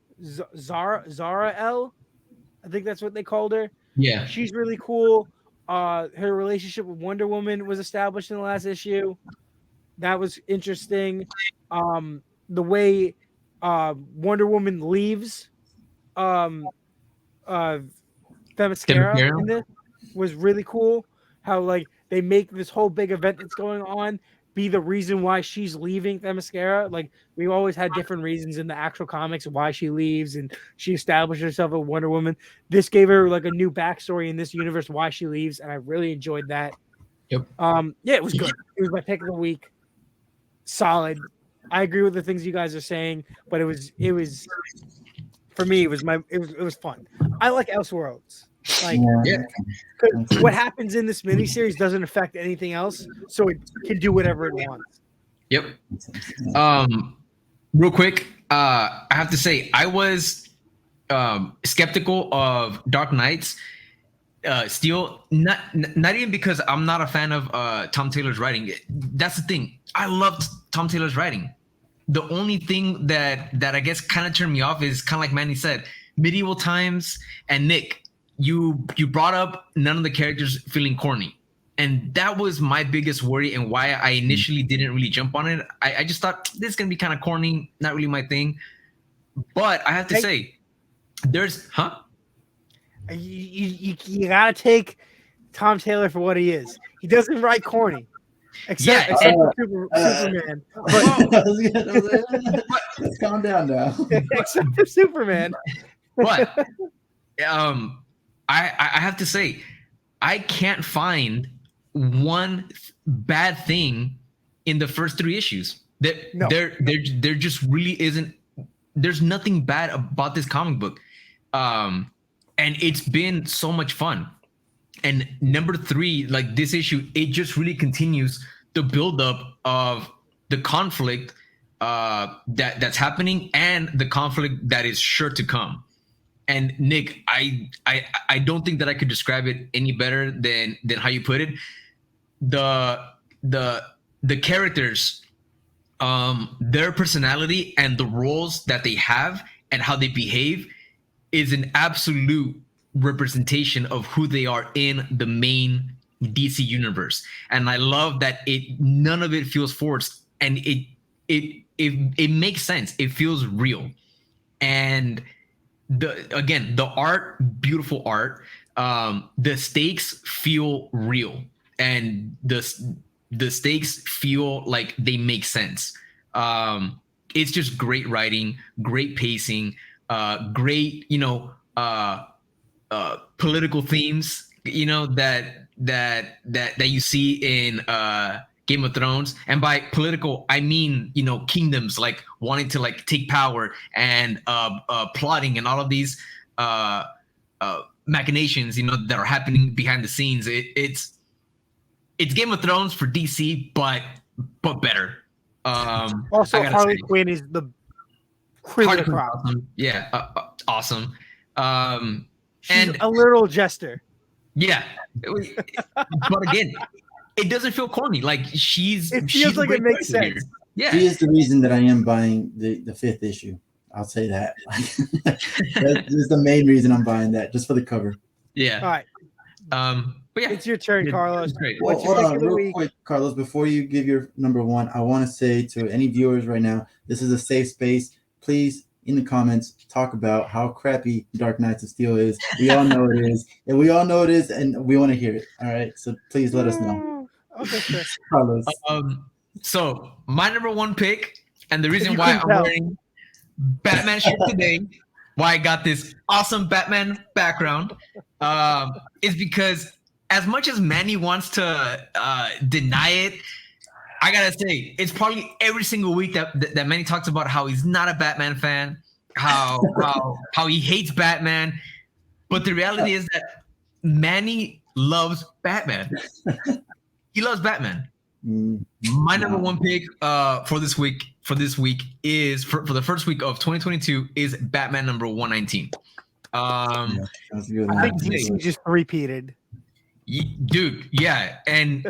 C: I think that's what they called her.
B: Yeah.
C: She's really cool. Her relationship with Wonder Woman was established in the last issue. That was interesting. The way Wonder Woman leaves Themyscira in this was really cool. How like they make this whole big event that's going on be the reason why she's leaving Themyscira. Like we've always had different reasons in the actual comics why she leaves, and she established herself as Wonder Woman. This gave her like a new backstory in this universe why she leaves, and I really enjoyed that.
B: Yep.
C: Yeah, it was good. It was my pick of the week. Solid. I agree with the things you guys are saying, but it was for me. It was fun. I like Elseworlds. Like, what happens in this miniseries doesn't affect anything else, so it can do whatever it wants.
B: Yep. Real quick, I have to say I was skeptical of Dark Knights. Still, not even because I'm not a fan of Tom Taylor's writing. That's the thing. I loved Tom Taylor's writing. The only thing that I guess kind of turned me off is kind of like Manny said, medieval times. And Nick, you brought up none of the characters feeling corny, and that was my biggest worry and why I initially didn't really jump on it. I just thought this is gonna be kind of corny, not really my thing. But I have to say, there's
C: You gotta take Tom Taylor for what he is. He doesn't write corny, except for Superman.
A: Let's calm down now.
C: Except for Superman.
B: But I have to say, I can't find one bad thing in the first 3 issues. There just really isn't. There's nothing bad about this comic book. And it's been so much fun. And number 3, like this issue, it just really continues the buildup of the conflict that's happening and the conflict that is sure to come. And Nick, I don't think that I could describe it any better than how you put it. The characters, their personality and the roles that they have and how they behave is an absolute representation of who they are in the main DC universe. And I love that none of it feels forced, and it makes sense. It feels real. And the art, beautiful art. The stakes feel real, and the stakes feel like they make sense. It's just great writing, great pacing, great, political themes, that you see in Game of Thrones. And by political, I mean, kingdoms like wanting to like take power and plotting and all of these machinations, that are happening behind the scenes. It's Game of Thrones for DC, but better.
C: Also, Harley Quinn is the cream of the crop.
B: Awesome. Yeah, awesome.
C: She's
B: And
C: a literal jester.
B: yeah, but again, it doesn't feel corny. Like she's
C: It feels
B: she's a
C: like it
B: great
C: makes
B: character
C: sense.
B: here. Yeah,
A: She is the reason that I am buying the fifth issue. I'll say that. That's the main reason I'm buying that, just for the cover.
B: yeah.
C: All right,
B: But yeah,
C: it's your turn, Carlos.
B: it's great.
A: Well,
C: What's your
A: hold
C: pick
A: on,
C: of the
A: real
C: week?
A: quick, Carlos. Before you give your number one, I want to say to any viewers right now, this is a safe space. Please, in the comments, talk about how crappy Dark Knights of Steel is. We all know it is, and we want to hear it. All right, so please let us know,
C: Okay, sure.
A: Carlos.
B: So my number one pick, and the reason
C: You
B: why
C: couldn't
B: I'm
C: tell.
B: wearing Batman shirt today, why I got this awesome Batman background, is because as much as Manny wants to deny it, I gotta say it's probably every single week that Manny talks about how he's not a Batman fan, how he hates Batman, but the reality is that Manny loves Batman. He loves Batman. My number one pick for this week is for the first week of 2022 is Batman number 119.
A: That's a good
C: I
A: one.
C: think DC just repeated.
B: Dude, yeah, and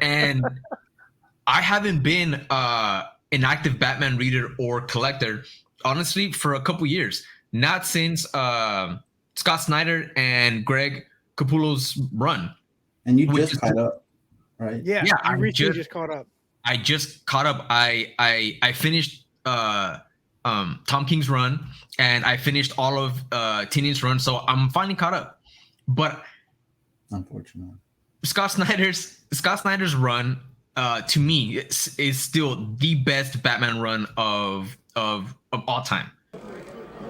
B: I haven't been an active Batman reader or collector honestly for a couple years. Not since Scott Snyder and Greg Capullo's run.
A: And you just caught up, right?
C: Yeah,
B: Yeah,
C: you recently just caught up.
B: I just caught up. I finished Tom King's run, and I finished all of Tinian's run, so I'm finally caught up. But
A: unfortunately,
B: Scott Snyder's run to me is still the best Batman run of all time.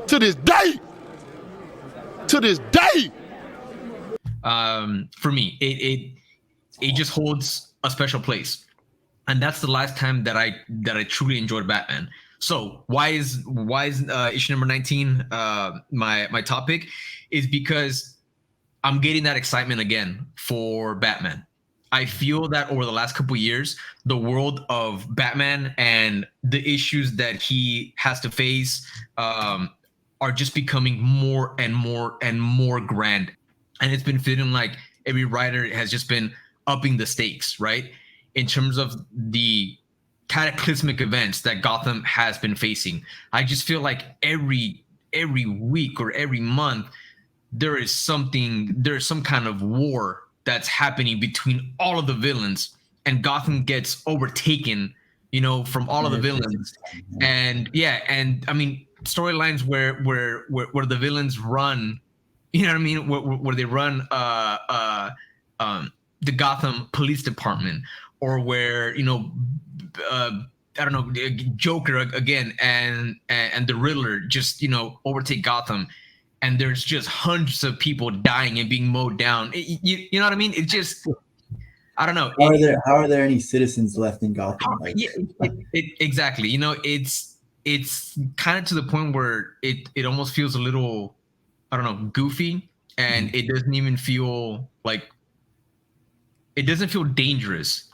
D: To this day.
B: For me, it just holds a special place. And that's the last time that I truly enjoyed Batman. So why is issue number 19 my topic? Is because I'm getting that excitement again for Batman. I feel that over the last couple of years, the world of Batman and the issues that he has to face are just becoming more and more and more grand. And it's been feeling like every writer has just been upping the stakes, right? In terms of the cataclysmic events that Gotham has been facing. I just feel like every week or every month, there's some kind of war that's happening between all of the villains, and Gotham gets overtaken, from all of the villains. And I mean, storylines where the villains run, you know what I mean, where they run the Gotham Police Department, or where I don't know, Joker again and the Riddler just overtake Gotham, and there's just hundreds of people dying and being mowed down. You know what I mean? It just, I don't know.
A: How are there any citizens left in Gotham?
B: Exactly. It's kind of to the point where it almost feels a little, I don't know, goofy, and it doesn't even feel like, it doesn't feel dangerous.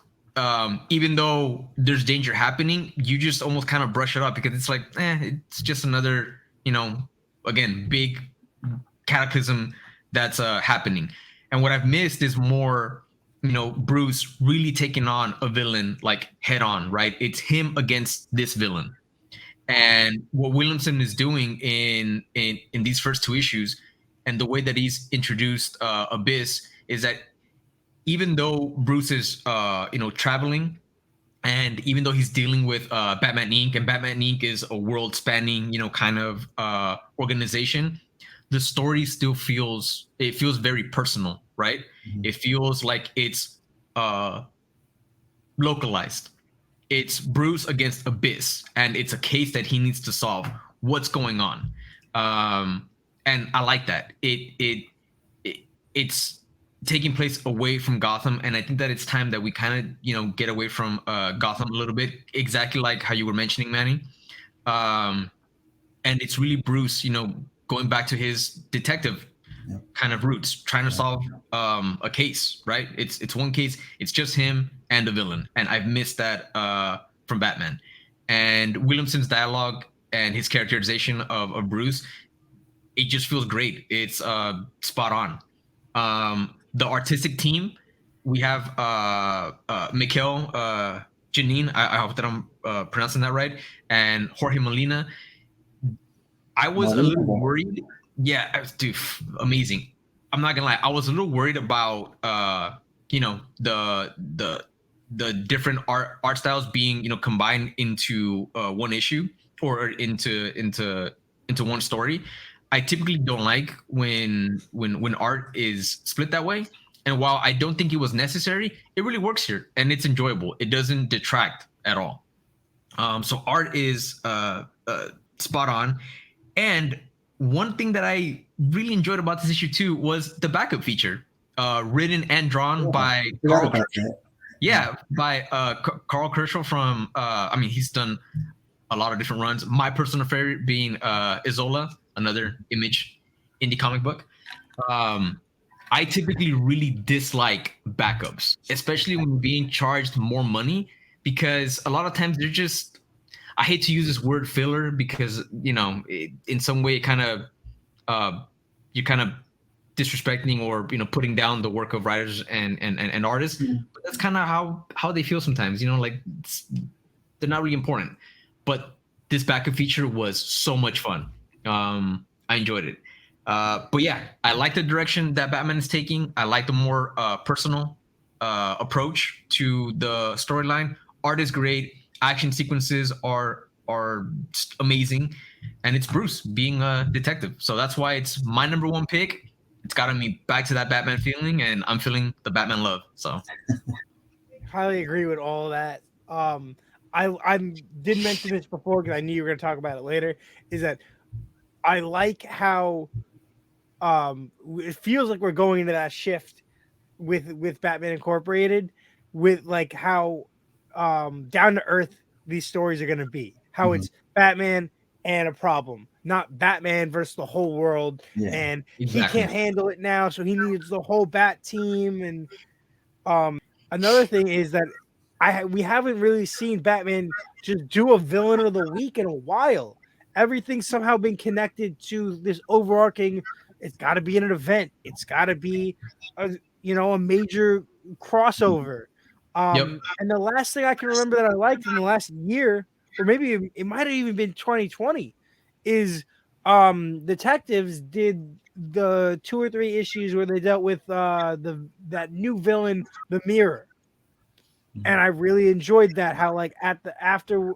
B: Even though there's danger happening, you just almost kind of brush it off because it's like, it's just another, again, big cataclysm that's happening. And what I've missed is more, Bruce really taking on a villain like head on, right? It's him against this villain. And what Williamson is doing in these first two issues, and the way that he's introduced Abyss, is that even though Bruce is traveling, and even though he's dealing with Batman Inc., and Batman Inc. is a world-spanning kind of organization, the story still feels very personal, right? It feels like it's localized. It's Bruce against Abyss, and it's a case that he needs to solve. What's going on? And I like that. It's taking place away from Gotham, and I think that it's time that we kind of get away from Gotham a little bit, exactly like how you were mentioning, Manny. And it's really Bruce going back to his detective kind of roots, trying to solve a case, right? It's one case, it's just him and the villain, and I've missed that from Batman. And Williamson's dialogue and his characterization of Bruce it just feels great. It's spot on. The artistic team, we have Mikhail Janine. I hope that I'm pronouncing that right, and Jorge Molina. I was a little worried. Yeah, dude, amazing. I'm not gonna lie. I was a little worried about you know, the different art styles being, you know, combined into one issue or into one story. I typically don't like when art is split that way. And while I don't think it was necessary, it really works here and it's enjoyable. It doesn't detract at all. So art is spot on. And one thing that I really enjoyed about this issue too was the backup feature, written and drawn by Carl. Yeah, by Carl Kerschel from. I mean, he's done a lot of different runs. My personal favorite being Isola, another Image indie comic book. I typically really dislike backups, especially when being charged more money, because a lot of times they're just, I hate to use this word filler because, you know, in some way it kind of you're kind of disrespecting or, you know, putting down the work of writers and artists. But that's kind of how they feel sometimes, you know, like they're not really important. But this backup feature was so much fun. I enjoyed it. But yeah, I like the direction that Batman is taking. I like the more personal approach to the storyline. Art is great. Action sequences are amazing, and it's Bruce being a detective. So that's why it's my number one pick. It's gotten me back to that Batman feeling, and I'm feeling the Batman love. So
C: highly agree with all that. I did mention this before because I knew you were going to talk about it later. Is that I like how it feels like we're going into that shift with Batman Incorporated, with like how down to earth these stories are going to be. How it's Batman and a problem, not Batman versus the whole world. Yeah, and exactly. He can't handle it now, so he needs the whole Bat team. And another thing is that we haven't really seen Batman just do a villain of the week in a while. Everything's somehow been connected to this overarching. It's got to be in an event. It's got to be a major crossover. And the last thing I can remember that I liked in the last year, or maybe it might have even been 2020, is Detectives did the 2 or 3 issues where they dealt with that new villain, the Mirror. And I really enjoyed that, how like after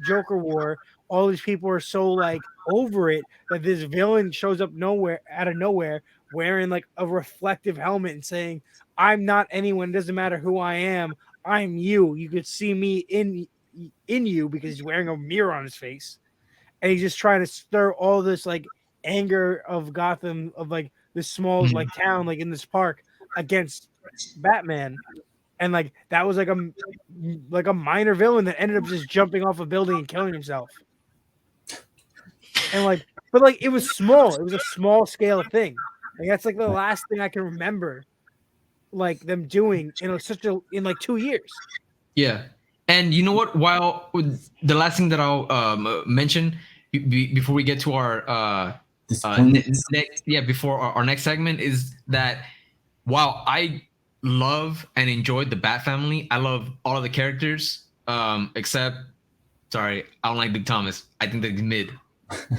C: Joker War, all these people are so like over it that this villain shows up out of nowhere wearing like a reflective helmet and saying, "I'm not anyone, it doesn't matter who I am, I'm you. You could see me in you," because he's wearing a mirror on his face. And he's just trying to stir all this like anger of Gotham, of like this small like town, like in this park, against Batman. And like that was like a minor villain that ended up just jumping off a building and killing himself. And like, but like it was small. It was a small scale thing. Like that's like the last thing I can remember, like them doing in like 2 years.
B: Yeah, and you know what? While the last thing that I'll mention before we get to our before our next segment is that while I love and enjoyed the Bat family, I love all of the characters except, sorry, I don't like Big Thomas. I think that he's mid.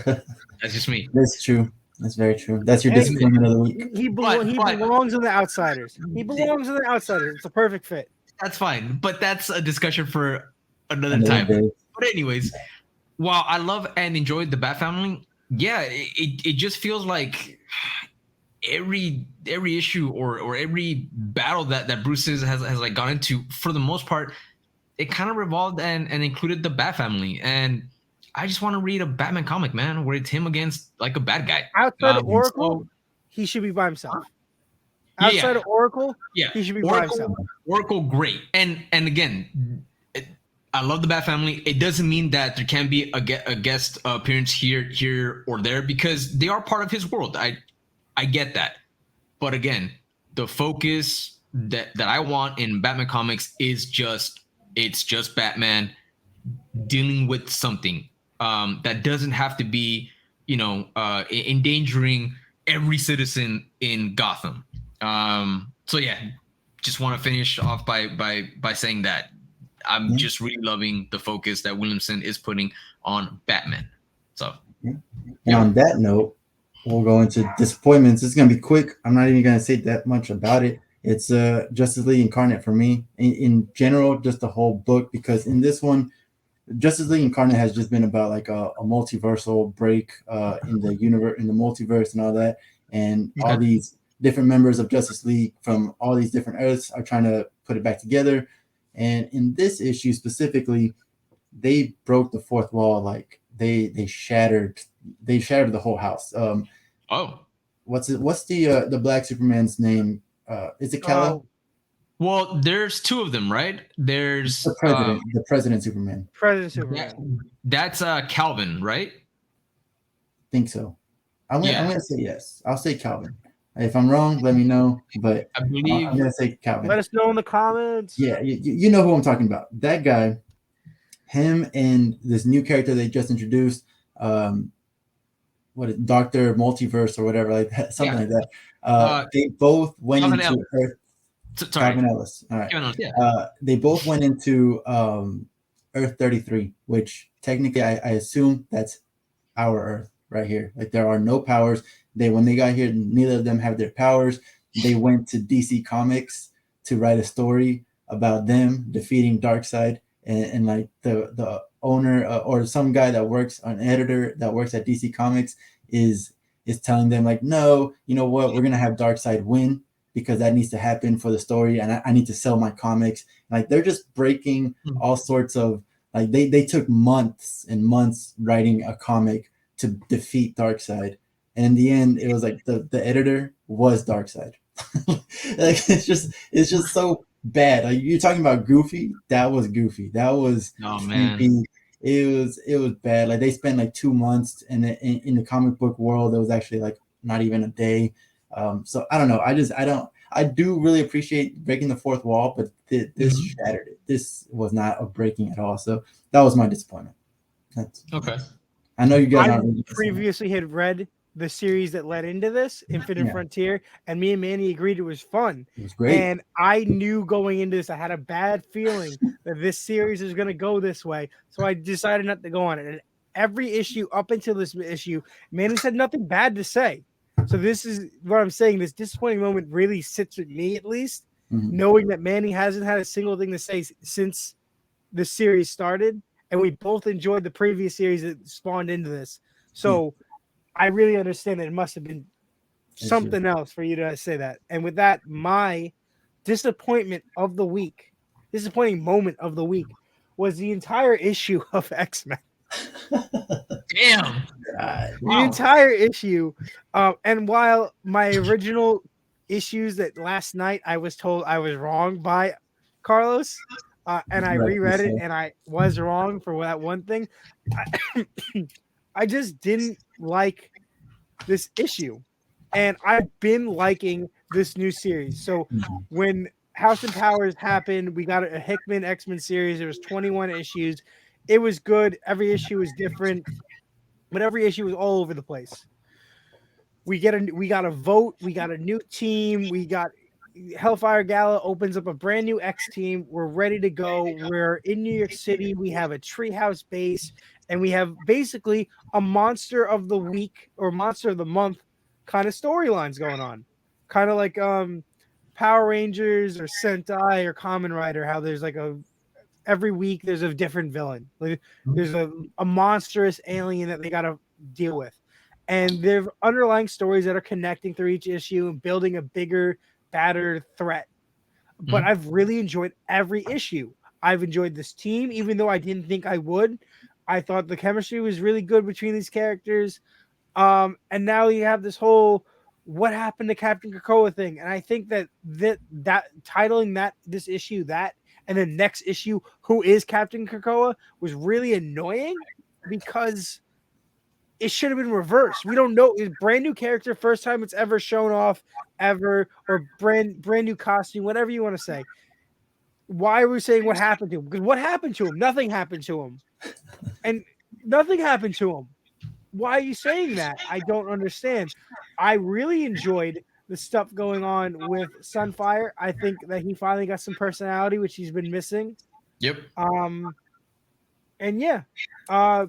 B: That's just me.
A: That's true. That's very true. That's your disappointment of the week.
C: He belongs in the Outsiders. He belongs in the Outsiders. It's a perfect fit.
B: That's fine, but that's a discussion for another time. Day. But anyways, while I love and enjoy the Bat family, yeah, it just feels like every issue or every battle that Bruce has like gone into, for the most part, it kind of revolved and included the Bat family. And I just want to read a Batman comic, man, where it's him against like a bad guy.
C: Outside of Oracle, he should be by himself. Outside of Oracle, he should be by himself.
B: Oracle, great. And again, I love the Bat family. It doesn't mean that there can't be a guest appearance here or there, because they are part of his world. I get that. But again, the focus that I want in Batman comics is just Batman dealing with something that doesn't have to be endangering every citizen in Gotham. So yeah, just want to finish off by saying that I'm just really loving the focus that Williamson is putting on Batman. So,
A: and on that note, we'll go into disappointments. It's gonna be quick. I'm not even gonna say that much about it. It's Justice League Incarnate for me. In general, just the whole book, because in this one, Justice League Incarnate has just been about like a multiversal break in the universe, in the multiverse, and all that, and all these different members of Justice League from all these different Earths are trying to put it back together. And in this issue specifically, they broke the fourth wall. Like they shattered the whole house. What's the Black Superman's name? Is it Kal-El?
B: Well, there's two of them, right? There's
A: the president Superman.
C: President Superman.
B: That's Calvin, right?
A: Think so. I'm gonna say yes. I'll say Calvin. If I'm wrong, let me know. But
B: I believe
A: I'm gonna say Calvin.
C: Let us know in the comments.
A: Yeah, you know who I'm talking about. That guy, him, and this new character they just introduced. What is Doctor Multiverse or whatever like that, something like that. They both went into Earth. Calvin Ellis. All right. They both went into Earth 33, which technically I assume that's our Earth right here. Like there are no powers. When they got here, neither of them have their powers. They went to DC Comics to write a story about them defeating Darkseid, and like the owner or some guy that works, an editor that works at DC Comics is telling them like, no, you know what, we're gonna have Darkseid win because that needs to happen for the story, and I need to sell my comics. Like they're just breaking all sorts of like they took months and months writing a comic to defeat Darkseid, and in the end, it was like the editor was Darkseid. Like it's just so bad. Like you're talking about goofy, that was goofy. That was creepy. It was bad. Like they spent like 2 months, and in the comic book world, it was actually like not even a day. So I don't know. I do really appreciate breaking the fourth wall, but this shattered it. This was not a breaking at all. So that was my disappointment. That's
B: okay.
A: I know you guys.
C: I previously had read the series that led into this, Infinite Frontier, and me and Manny agreed it was fun.
A: It was great.
C: And I knew going into this, I had a bad feeling that this series is going to go this way. So I decided not to go on it. And every issue up until this issue, Manny said nothing bad to say. So this is what I'm saying. This disappointing moment really sits with me, at least, knowing that Manny hasn't had a single thing to say since the series started. And we both enjoyed the previous series that spawned into this. So I really understand that it must have been something else for you to say that. And with that, my disappointing moment of the week was the entire issue of X-Men.
B: Damn.
C: The entire issue. And while my original issues that last night I was told I was wrong by Carlos, and I reread it and I was wrong for that one thing, I just didn't like this issue. And I've been liking this new series. So when House and Powers happened, we got a Hickman X-Men series. There was 21 issues. It was good. Every issue was different, but every issue was all over the place. We got a vote. We got a new team. We got Hellfire Gala opens up a brand new X team. We're ready to go. We're in New York City. We have a treehouse base, and we have basically a monster of the week or monster of the month kind of storylines going on. Kind of like Power Rangers or Sentai or Kamen Rider, how there's like every week there's a different villain. Like there's a monstrous alien that they got to deal with. And there are underlying stories that are connecting through each issue and building a bigger, badder threat. But I've really enjoyed every issue. I've enjoyed this team, even though I didn't think I would. I thought the chemistry was really good between these characters. And now you have this whole what happened to Captain Krakoa thing. And I think that titling this issue that, and then next issue, who is Captain Krakoa, was really annoying because it should have been reversed. We don't know. It's a brand new character, first time it's ever shown off ever, or brand new costume, whatever you want to say. Why are we saying what happened to him? Because what happened to him? Nothing happened to him. And nothing happened to him. why are you saying that? I don't understand. I really enjoyed the stuff going on with Sunfire. I think that he finally got some personality, which he's been missing.
B: Yep.
C: And yeah, uh,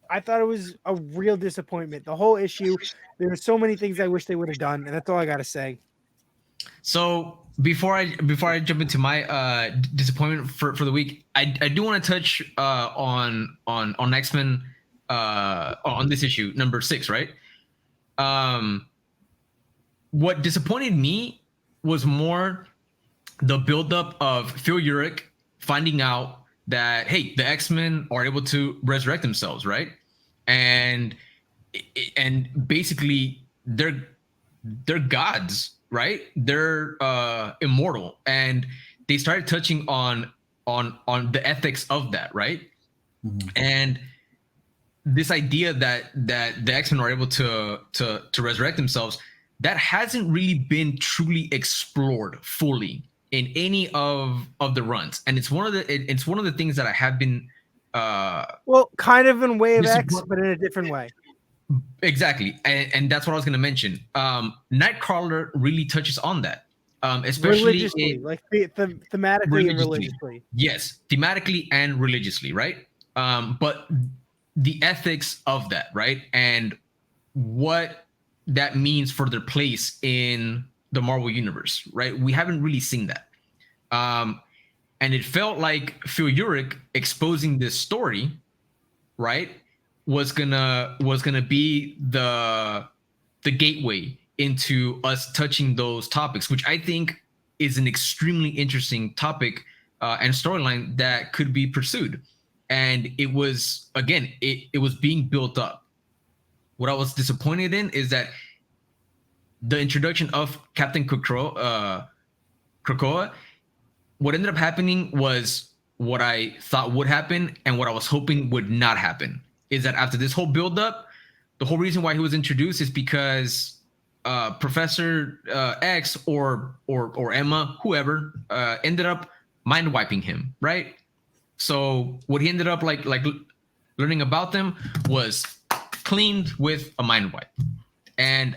C: I thought it was a real disappointment. The whole issue. There were so many things I wish they would have done, and that's all I got to say.
B: So before I jump into my disappointment for the week, I do want to touch on X-Men on this issue number 6, right? What disappointed me was more the buildup of Phil Urich finding out that, hey, the X-Men are able to resurrect themselves, right? And basically they're gods, right? They're immortal, and they started touching on the ethics of that, right? Mm-hmm. And this idea that the X-Men are able to resurrect themselves, that hasn't really been truly explored fully in any of the runs, and it's one of the things that I have been
C: kind of in Way of X, but in a different way.
B: Exactly, and that's what I was going to mention. Nightcrawler really touches on that, especially
C: thematically and religiously.
B: Yes, thematically and religiously, right? But the ethics of that, right, and what that means for their place in the Marvel universe, right? We haven't really seen that, and it felt like Phil Urich exposing this story, right, was gonna be the gateway into us touching those topics, which I think is an extremely interesting topic and storyline that could be pursued. And it was, again, it was being built up. What I was disappointed in is that the introduction of Captain Krakoa, what ended up happening was what I thought would happen and what I was hoping would not happen. Is that after this whole buildup, the whole reason why he was introduced is because Professor X or Emma, whoever, ended up mind wiping him, right? So what he ended up like learning about them was cleaned with a mind wipe, and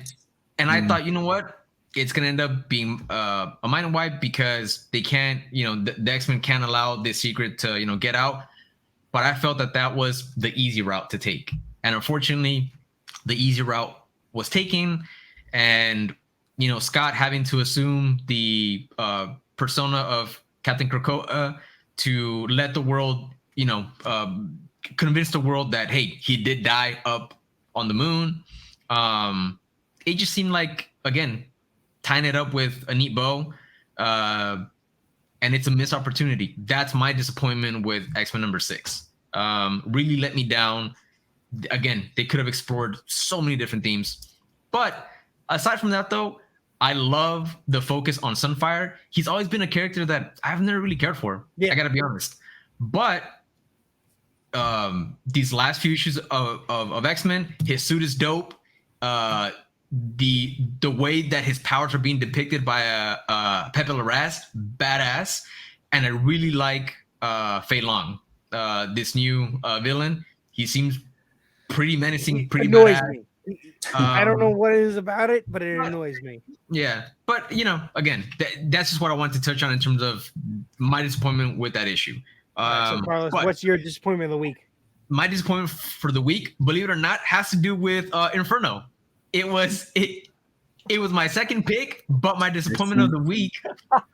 B: I thought, you know what, it's gonna end up being a mind wipe because they can't, the X-Men can't allow this secret to get out. But I felt that was the easy route to take. And unfortunately, the easy route was taken. And, Scott having to assume the persona of Captain Krakoa to let the world, convince the world that, hey, he did die up on the moon. It just seemed like, again, tying it up with a neat bow. And it's a missed opportunity. That's my disappointment with X-Men number 6. Really let me down. Again, they could have explored so many different themes. But aside from that, though, I love the focus on Sunfire. He's always been a character that I've never really cared for. Yeah. I gotta be honest. But these last few issues of X-Men, his suit is dope. The way that his powers are being depicted by Pepe Larraz, badass. And I really like Fei Long, this new villain. He seems pretty menacing, pretty badass.
C: Me. I don't know what it is about it, but it annoys me.
B: Yeah, but again, that's just what I want to touch on in terms of my disappointment with that issue.
C: So Carlos, what's your disappointment of the week?
B: My disappointment for the week, believe it or not, has to do with Inferno. It was my second pick, but my disappointment of the week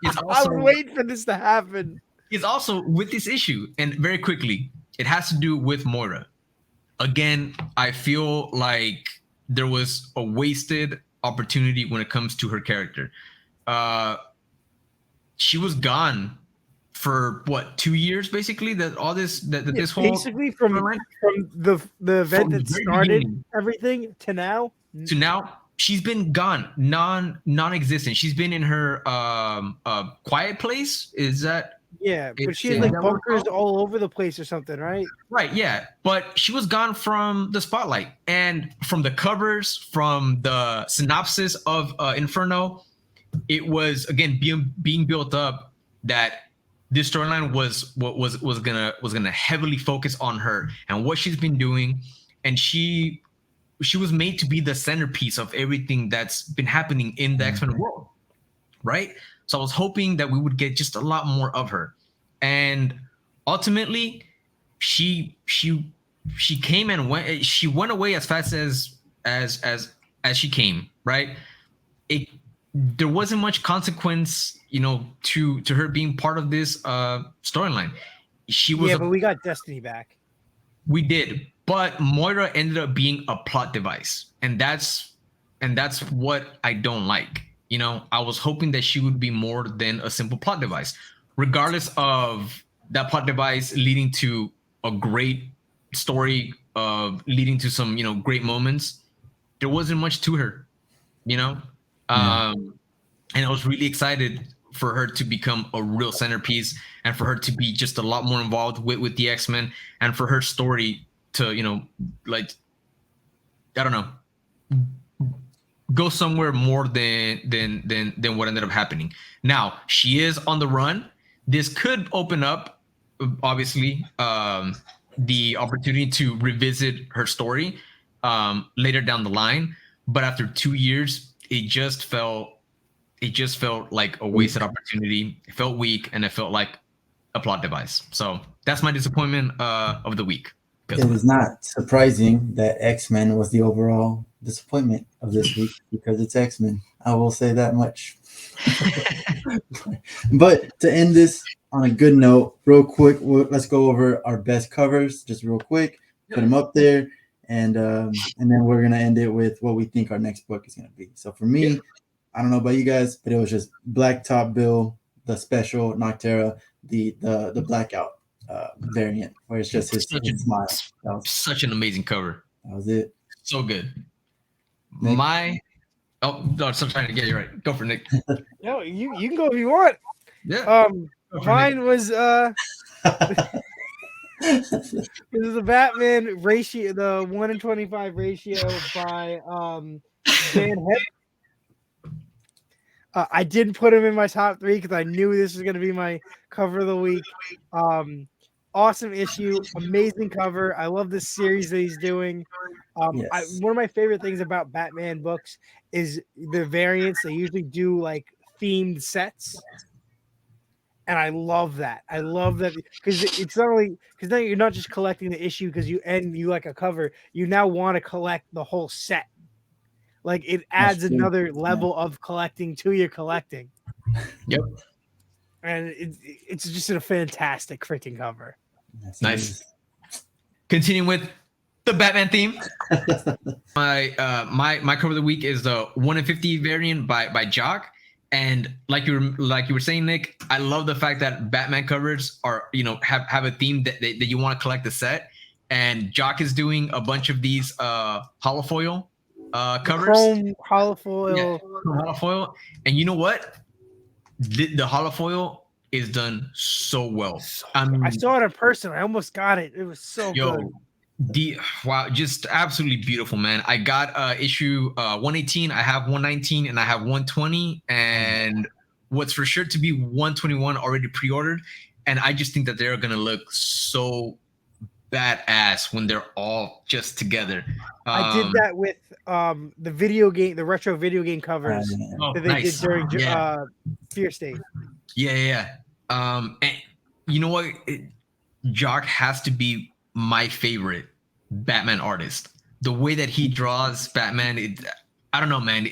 B: is also.
C: I was waiting for this to happen.
B: Is also with this issue, and very quickly, it has to do with Moira. Again, I feel like there was a wasted opportunity when it comes to her character. She was gone for 2 years, basically. This whole
C: basically from the event that started everything to now.
B: To now, she's been gone, non-existent. She's been in her quiet place. Is that?
C: Yeah, but she had bunkers all over the place or something, right?
B: Right, yeah. But she was gone from the spotlight and from the covers, from the synopsis of Inferno. It was, again, being built up that this storyline was gonna heavily focus on her and what she's been doing, and she made to be the centerpiece of everything that's been happening in the X-Men world, right? So I was hoping that we would get just a lot more of her, and ultimately, she came and went. She went away as fast as she came, right? There wasn't much consequence, to her being part of this storyline. She was
C: but we got Destiny back.
B: We did, but Moira ended up being a plot device, and that's what I don't like. I was hoping that she would be more than a simple plot device, regardless of that plot device leading to a great story, leading to some great moments. There wasn't much to her, and I was really excited for her to become a real centerpiece, and for her to be just a lot more involved with the X-Men, and for her story to like, I don't know, go somewhere more than what ended up happening. Now she is on the run. This could open up, obviously, the opportunity to revisit her story later down the line. But after 2 years, it just felt like a wasted opportunity. It felt weak, and it felt like a plot device. So that's my disappointment of the week.
A: It is not surprising that X-Men was the overall disappointment of this week, because it's X-Men. I will say that much. But to end this on a good note, real quick, let's go over our best covers, just real quick. Put them up there, and then we're gonna end it with what we think our next book is gonna be. So for me, I don't know about you guys, but it was just Blacktop Bill, the special Noctera, the blackout variant, where it's just his smile. That was
B: such an amazing cover.
A: That was it.
B: So good.
A: Nick?
B: No, I'm trying to get you right. Go for Nick.
C: No, you can go if you want.
B: Yeah.
C: Mine was this is the Batman ratio, the 1-in-25 ratio by Dan Hep. I didn't put him in my top 3 because I knew this was going to be my cover of the week. Awesome issue, amazing cover. I love this series that he's doing.
A: Yes.
C: One of my favorite things about Batman books is the variants. They usually do like themed sets, and I love that. I love that because it's not only because now you're not just collecting the issue because you like a cover. You now want to collect the whole set. Like it adds another level of collecting to your collecting.
B: Yep.
C: And it's just a fantastic freaking cover.
A: Yes,
B: nice. Continuing with the Batman theme. My cover of the week is the 1-in-50 variant by Jock. And like you were saying, Nick, I love the fact that Batman covers are, have a theme that you want to collect the set. And Jock is doing a bunch of these holofoil covers.
C: Chrome holofoil.
B: Yeah, holofoil. And you know what? The holofoil is done so well.
C: I saw it in person. I almost got it. It was so good.
B: Wow, just absolutely beautiful, man. I got issue 118, I have 119, and I have 120, and what's for sure to be 121 already pre-ordered. And I just think that they're gonna look so badass when they're all just together.
C: I did that with the retro video game covers that they did during Fear State.
B: Yeah. And you know what? Jock has to be my favorite Batman artist. The way that he draws Batman, I don't know, man.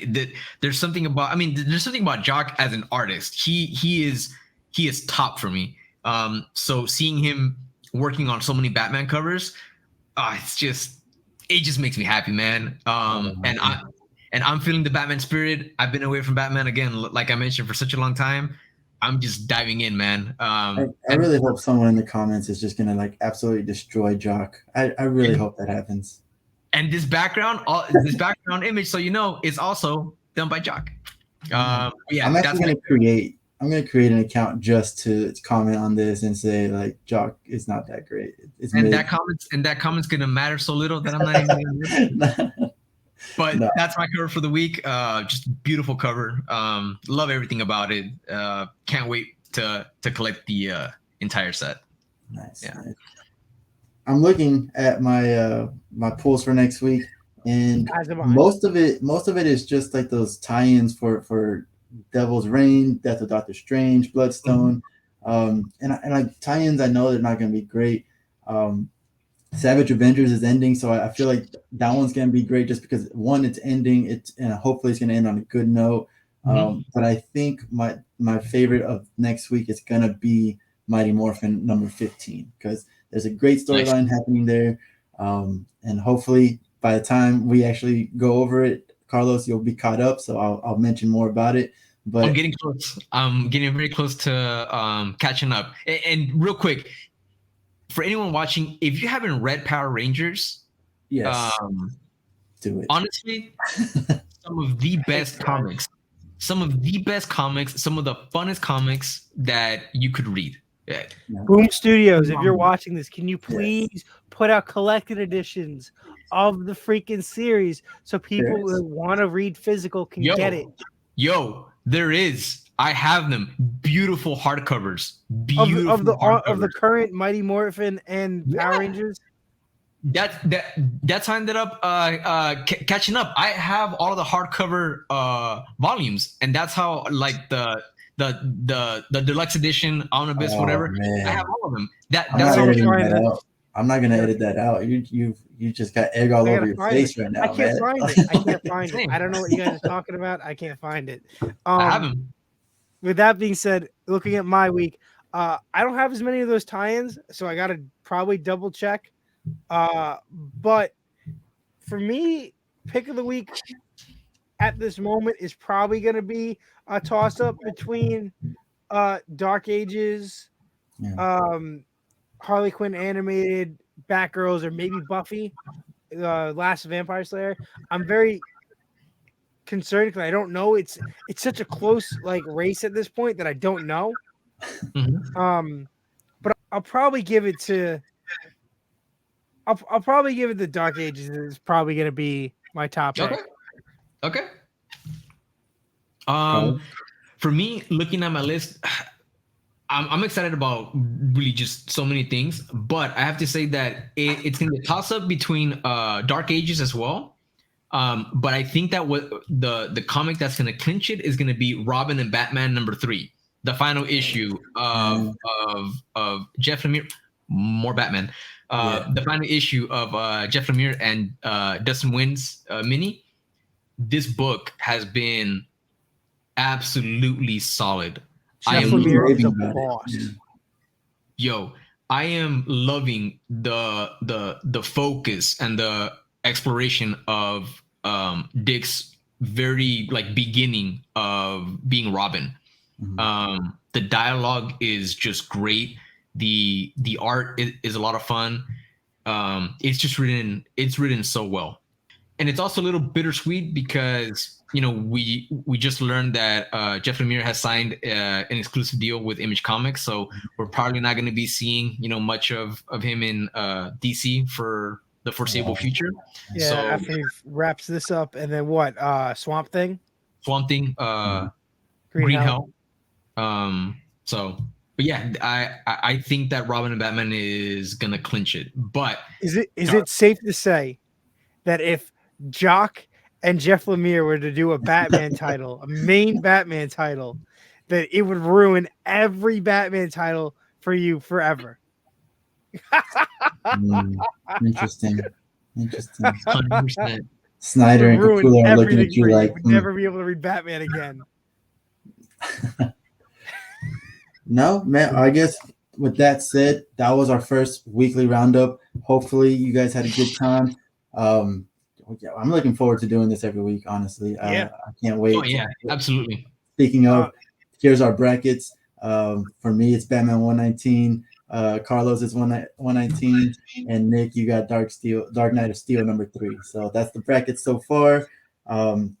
B: There's something about Jock as an artist. He is top for me. So seeing him working on so many Batman covers, it just makes me happy, man. And I'm feeling the Batman spirit. I've been away from Batman again, like I mentioned, for such a long time. I'm just diving in, man.
A: I really hope someone in the comments is just gonna like absolutely destroy Jock. I really hope that happens.
B: And this background image, so is also done by Jock. Yeah,
A: I'm actually gonna create an account just to comment on this and say like Jock is not that great.
B: That comment's gonna matter so little that I'm not even. But that's my cover for the week. Just beautiful cover. Love everything about it. Can't wait to collect the entire set.
A: Nice. Yeah. Nice. I'm looking at my my pulls for next week, and
C: As am I.
A: most of it is just like those tie-ins for Devil's Reign, Death of Doctor Strange, Bloodstone, and like tie-ins. I know they're not going to be great. Savage Avengers is ending, so I feel like that one's gonna be great just because one, it's ending, and hopefully it's gonna end on a good note. But I think my favorite of next week is gonna be Mighty Morphin number 15 because there's a great storyline happening there, and hopefully by the time we actually go over it, Carlos, you'll be caught up, so I'll mention more about it. But
B: I'm getting close. I'm getting very close to catching up. And real quick, for anyone watching, if you haven't read Power Rangers,
A: yes, do it.
B: Honestly, some of the best comics, some of the funnest comics that you could read. Yeah.
C: Boom Studios, if you're watching this, can you please put out collected editions of the freaking series so people who want to read physical can get it?
B: Yo, there is. I have them. Beautiful hardcovers.
C: Of the current Mighty Morphin and Power Rangers.
B: That's how I ended up catching up. I have all of the hardcover volumes, and that's how like the deluxe edition, omnibus, whatever.
A: Man.
B: I have all of them.
A: That's how I'm not gonna edit that out. You just got egg all over your face right now.
C: I can't find it. I can't find it. I don't know what you guys are talking about. I can't find it.
B: I have them.
C: With that being said, looking at my week, I don't have as many of those tie-ins, so I gotta probably double check. But for me, pick of the week at this moment is probably going to be a toss-up between Dark Ages, Harley Quinn animated, Batgirls, or maybe Buffy, Last Vampire Slayer. I'm very concerned because I don't know. It's such a close like race at this point that I don't know. But I'll probably give it to. I'll probably give it the Dark Ages. Is probably going to be my top pick.
B: Okay. For me, looking at my list, I'm excited about really just so many things. But I have to say that it's going to be a toss-up between Dark Ages as well. But I think that what the comic that's going to clinch it is going to be Robin and Batman #3, the final issue of Jeff Lemire. More Batman. The final issue of Jeff Lemire and Dustin Nguyen's mini. This book has been absolutely solid.
C: Jeff Lemire is a boss.
B: Yo, I am loving the focus and the exploration of Dick's very like beginning of being Robin. The dialogue is just great. The art is a lot of fun. It's written so well, and it's also a little bittersweet because we just learned that Jeff Lemire has signed an exclusive deal with Image Comics, so we're probably not going to be seeing much of him in DC for the foreseeable future.
C: Yeah, so, after he wraps this up, and then what? Swamp Thing,
B: Green Hell. But yeah, I think that Robin and Batman is gonna clinch it. But
C: is it safe to say that if Jock and Jeff Lemire were to do a Batman title, a main Batman title, that it would ruin every Batman title for you forever?
A: Interesting.
B: 100%.
A: Snyder and Capullo are looking at you like,
C: you would never be able to read Batman again.
A: No, man, I guess with that said, that was our first weekly roundup. Hopefully you guys had a good time. I'm looking forward to doing this every week, honestly. I can't wait.
B: Oh, yeah, absolutely.
A: Speaking of, here's our brackets. For me, it's Batman 119. Carlos is 119. And Nick, you got Dark Knight of Steel #3. So that's the bracket so far.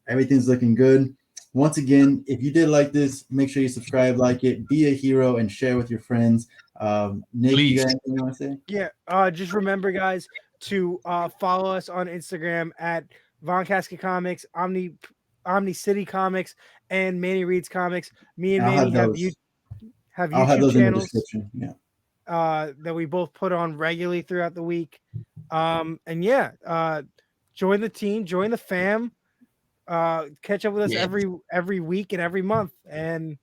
A: Everything's looking good. Once again, if you did like this, make sure you subscribe, like it, be a hero, and share with your friends. Nick,
B: please.
A: You got anything you want to say?
C: Yeah, just remember, guys, to follow us on Instagram at Von Casket Comics, Omni City Comics, and Manny Reads Comics. Me and Manny have YouTube channels
A: in the description.
C: that we both put on regularly throughout the week. join the team, join the fam. Catch up with us
B: Yeah.
C: every week and every month, and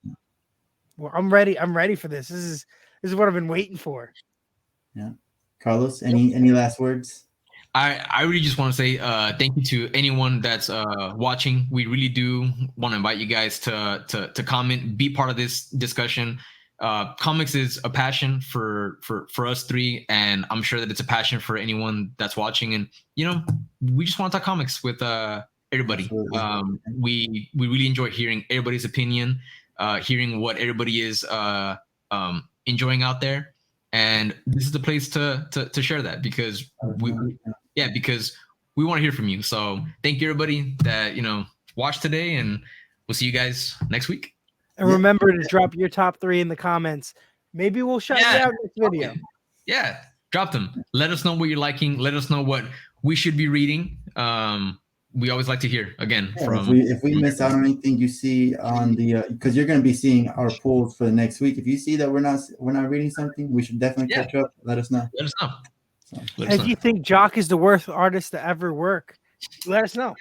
C: I'm ready. I'm ready for this. This is what I've been waiting for.
A: Yeah, Carlos, any last words?
B: I really just want to say thank you to anyone that's watching. We really do want to invite you guys to comment, be part of this discussion. Comics is a passion for us three, and I'm sure that it's a passion for anyone that's watching. And we just want to talk comics with everybody. We really enjoy hearing everybody's opinion, hearing what everybody is enjoying out there. And this is the place to share that because because we want to hear from you. So thank you everybody that watched today, and we'll see you guys next week.
C: And remember to drop your top 3 in the comments. Maybe we'll shout you out next video.
B: Yeah, drop them. Let us know what you're liking. Let us know what we should be reading. We always like to hear again from.
A: If we miss out on anything you see on the because you're going to be seeing our polls for the next week. If you see that we're not reading something, we should definitely catch up. Let us know.
B: Let us know.
C: And if you think Jock is the worst artist to ever work, let us know.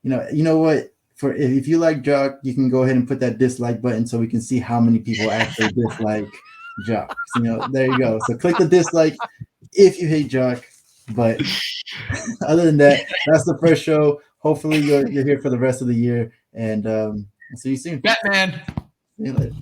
A: You know what? If you like Jock, you can go ahead and put that dislike button so we can see how many people actually dislike Jock. There you go. So click the dislike if you hate Jock. But other than that, that's the first show. Hopefully you're here for the rest of the year, and I'll see you soon.
B: Batman.
A: See you later.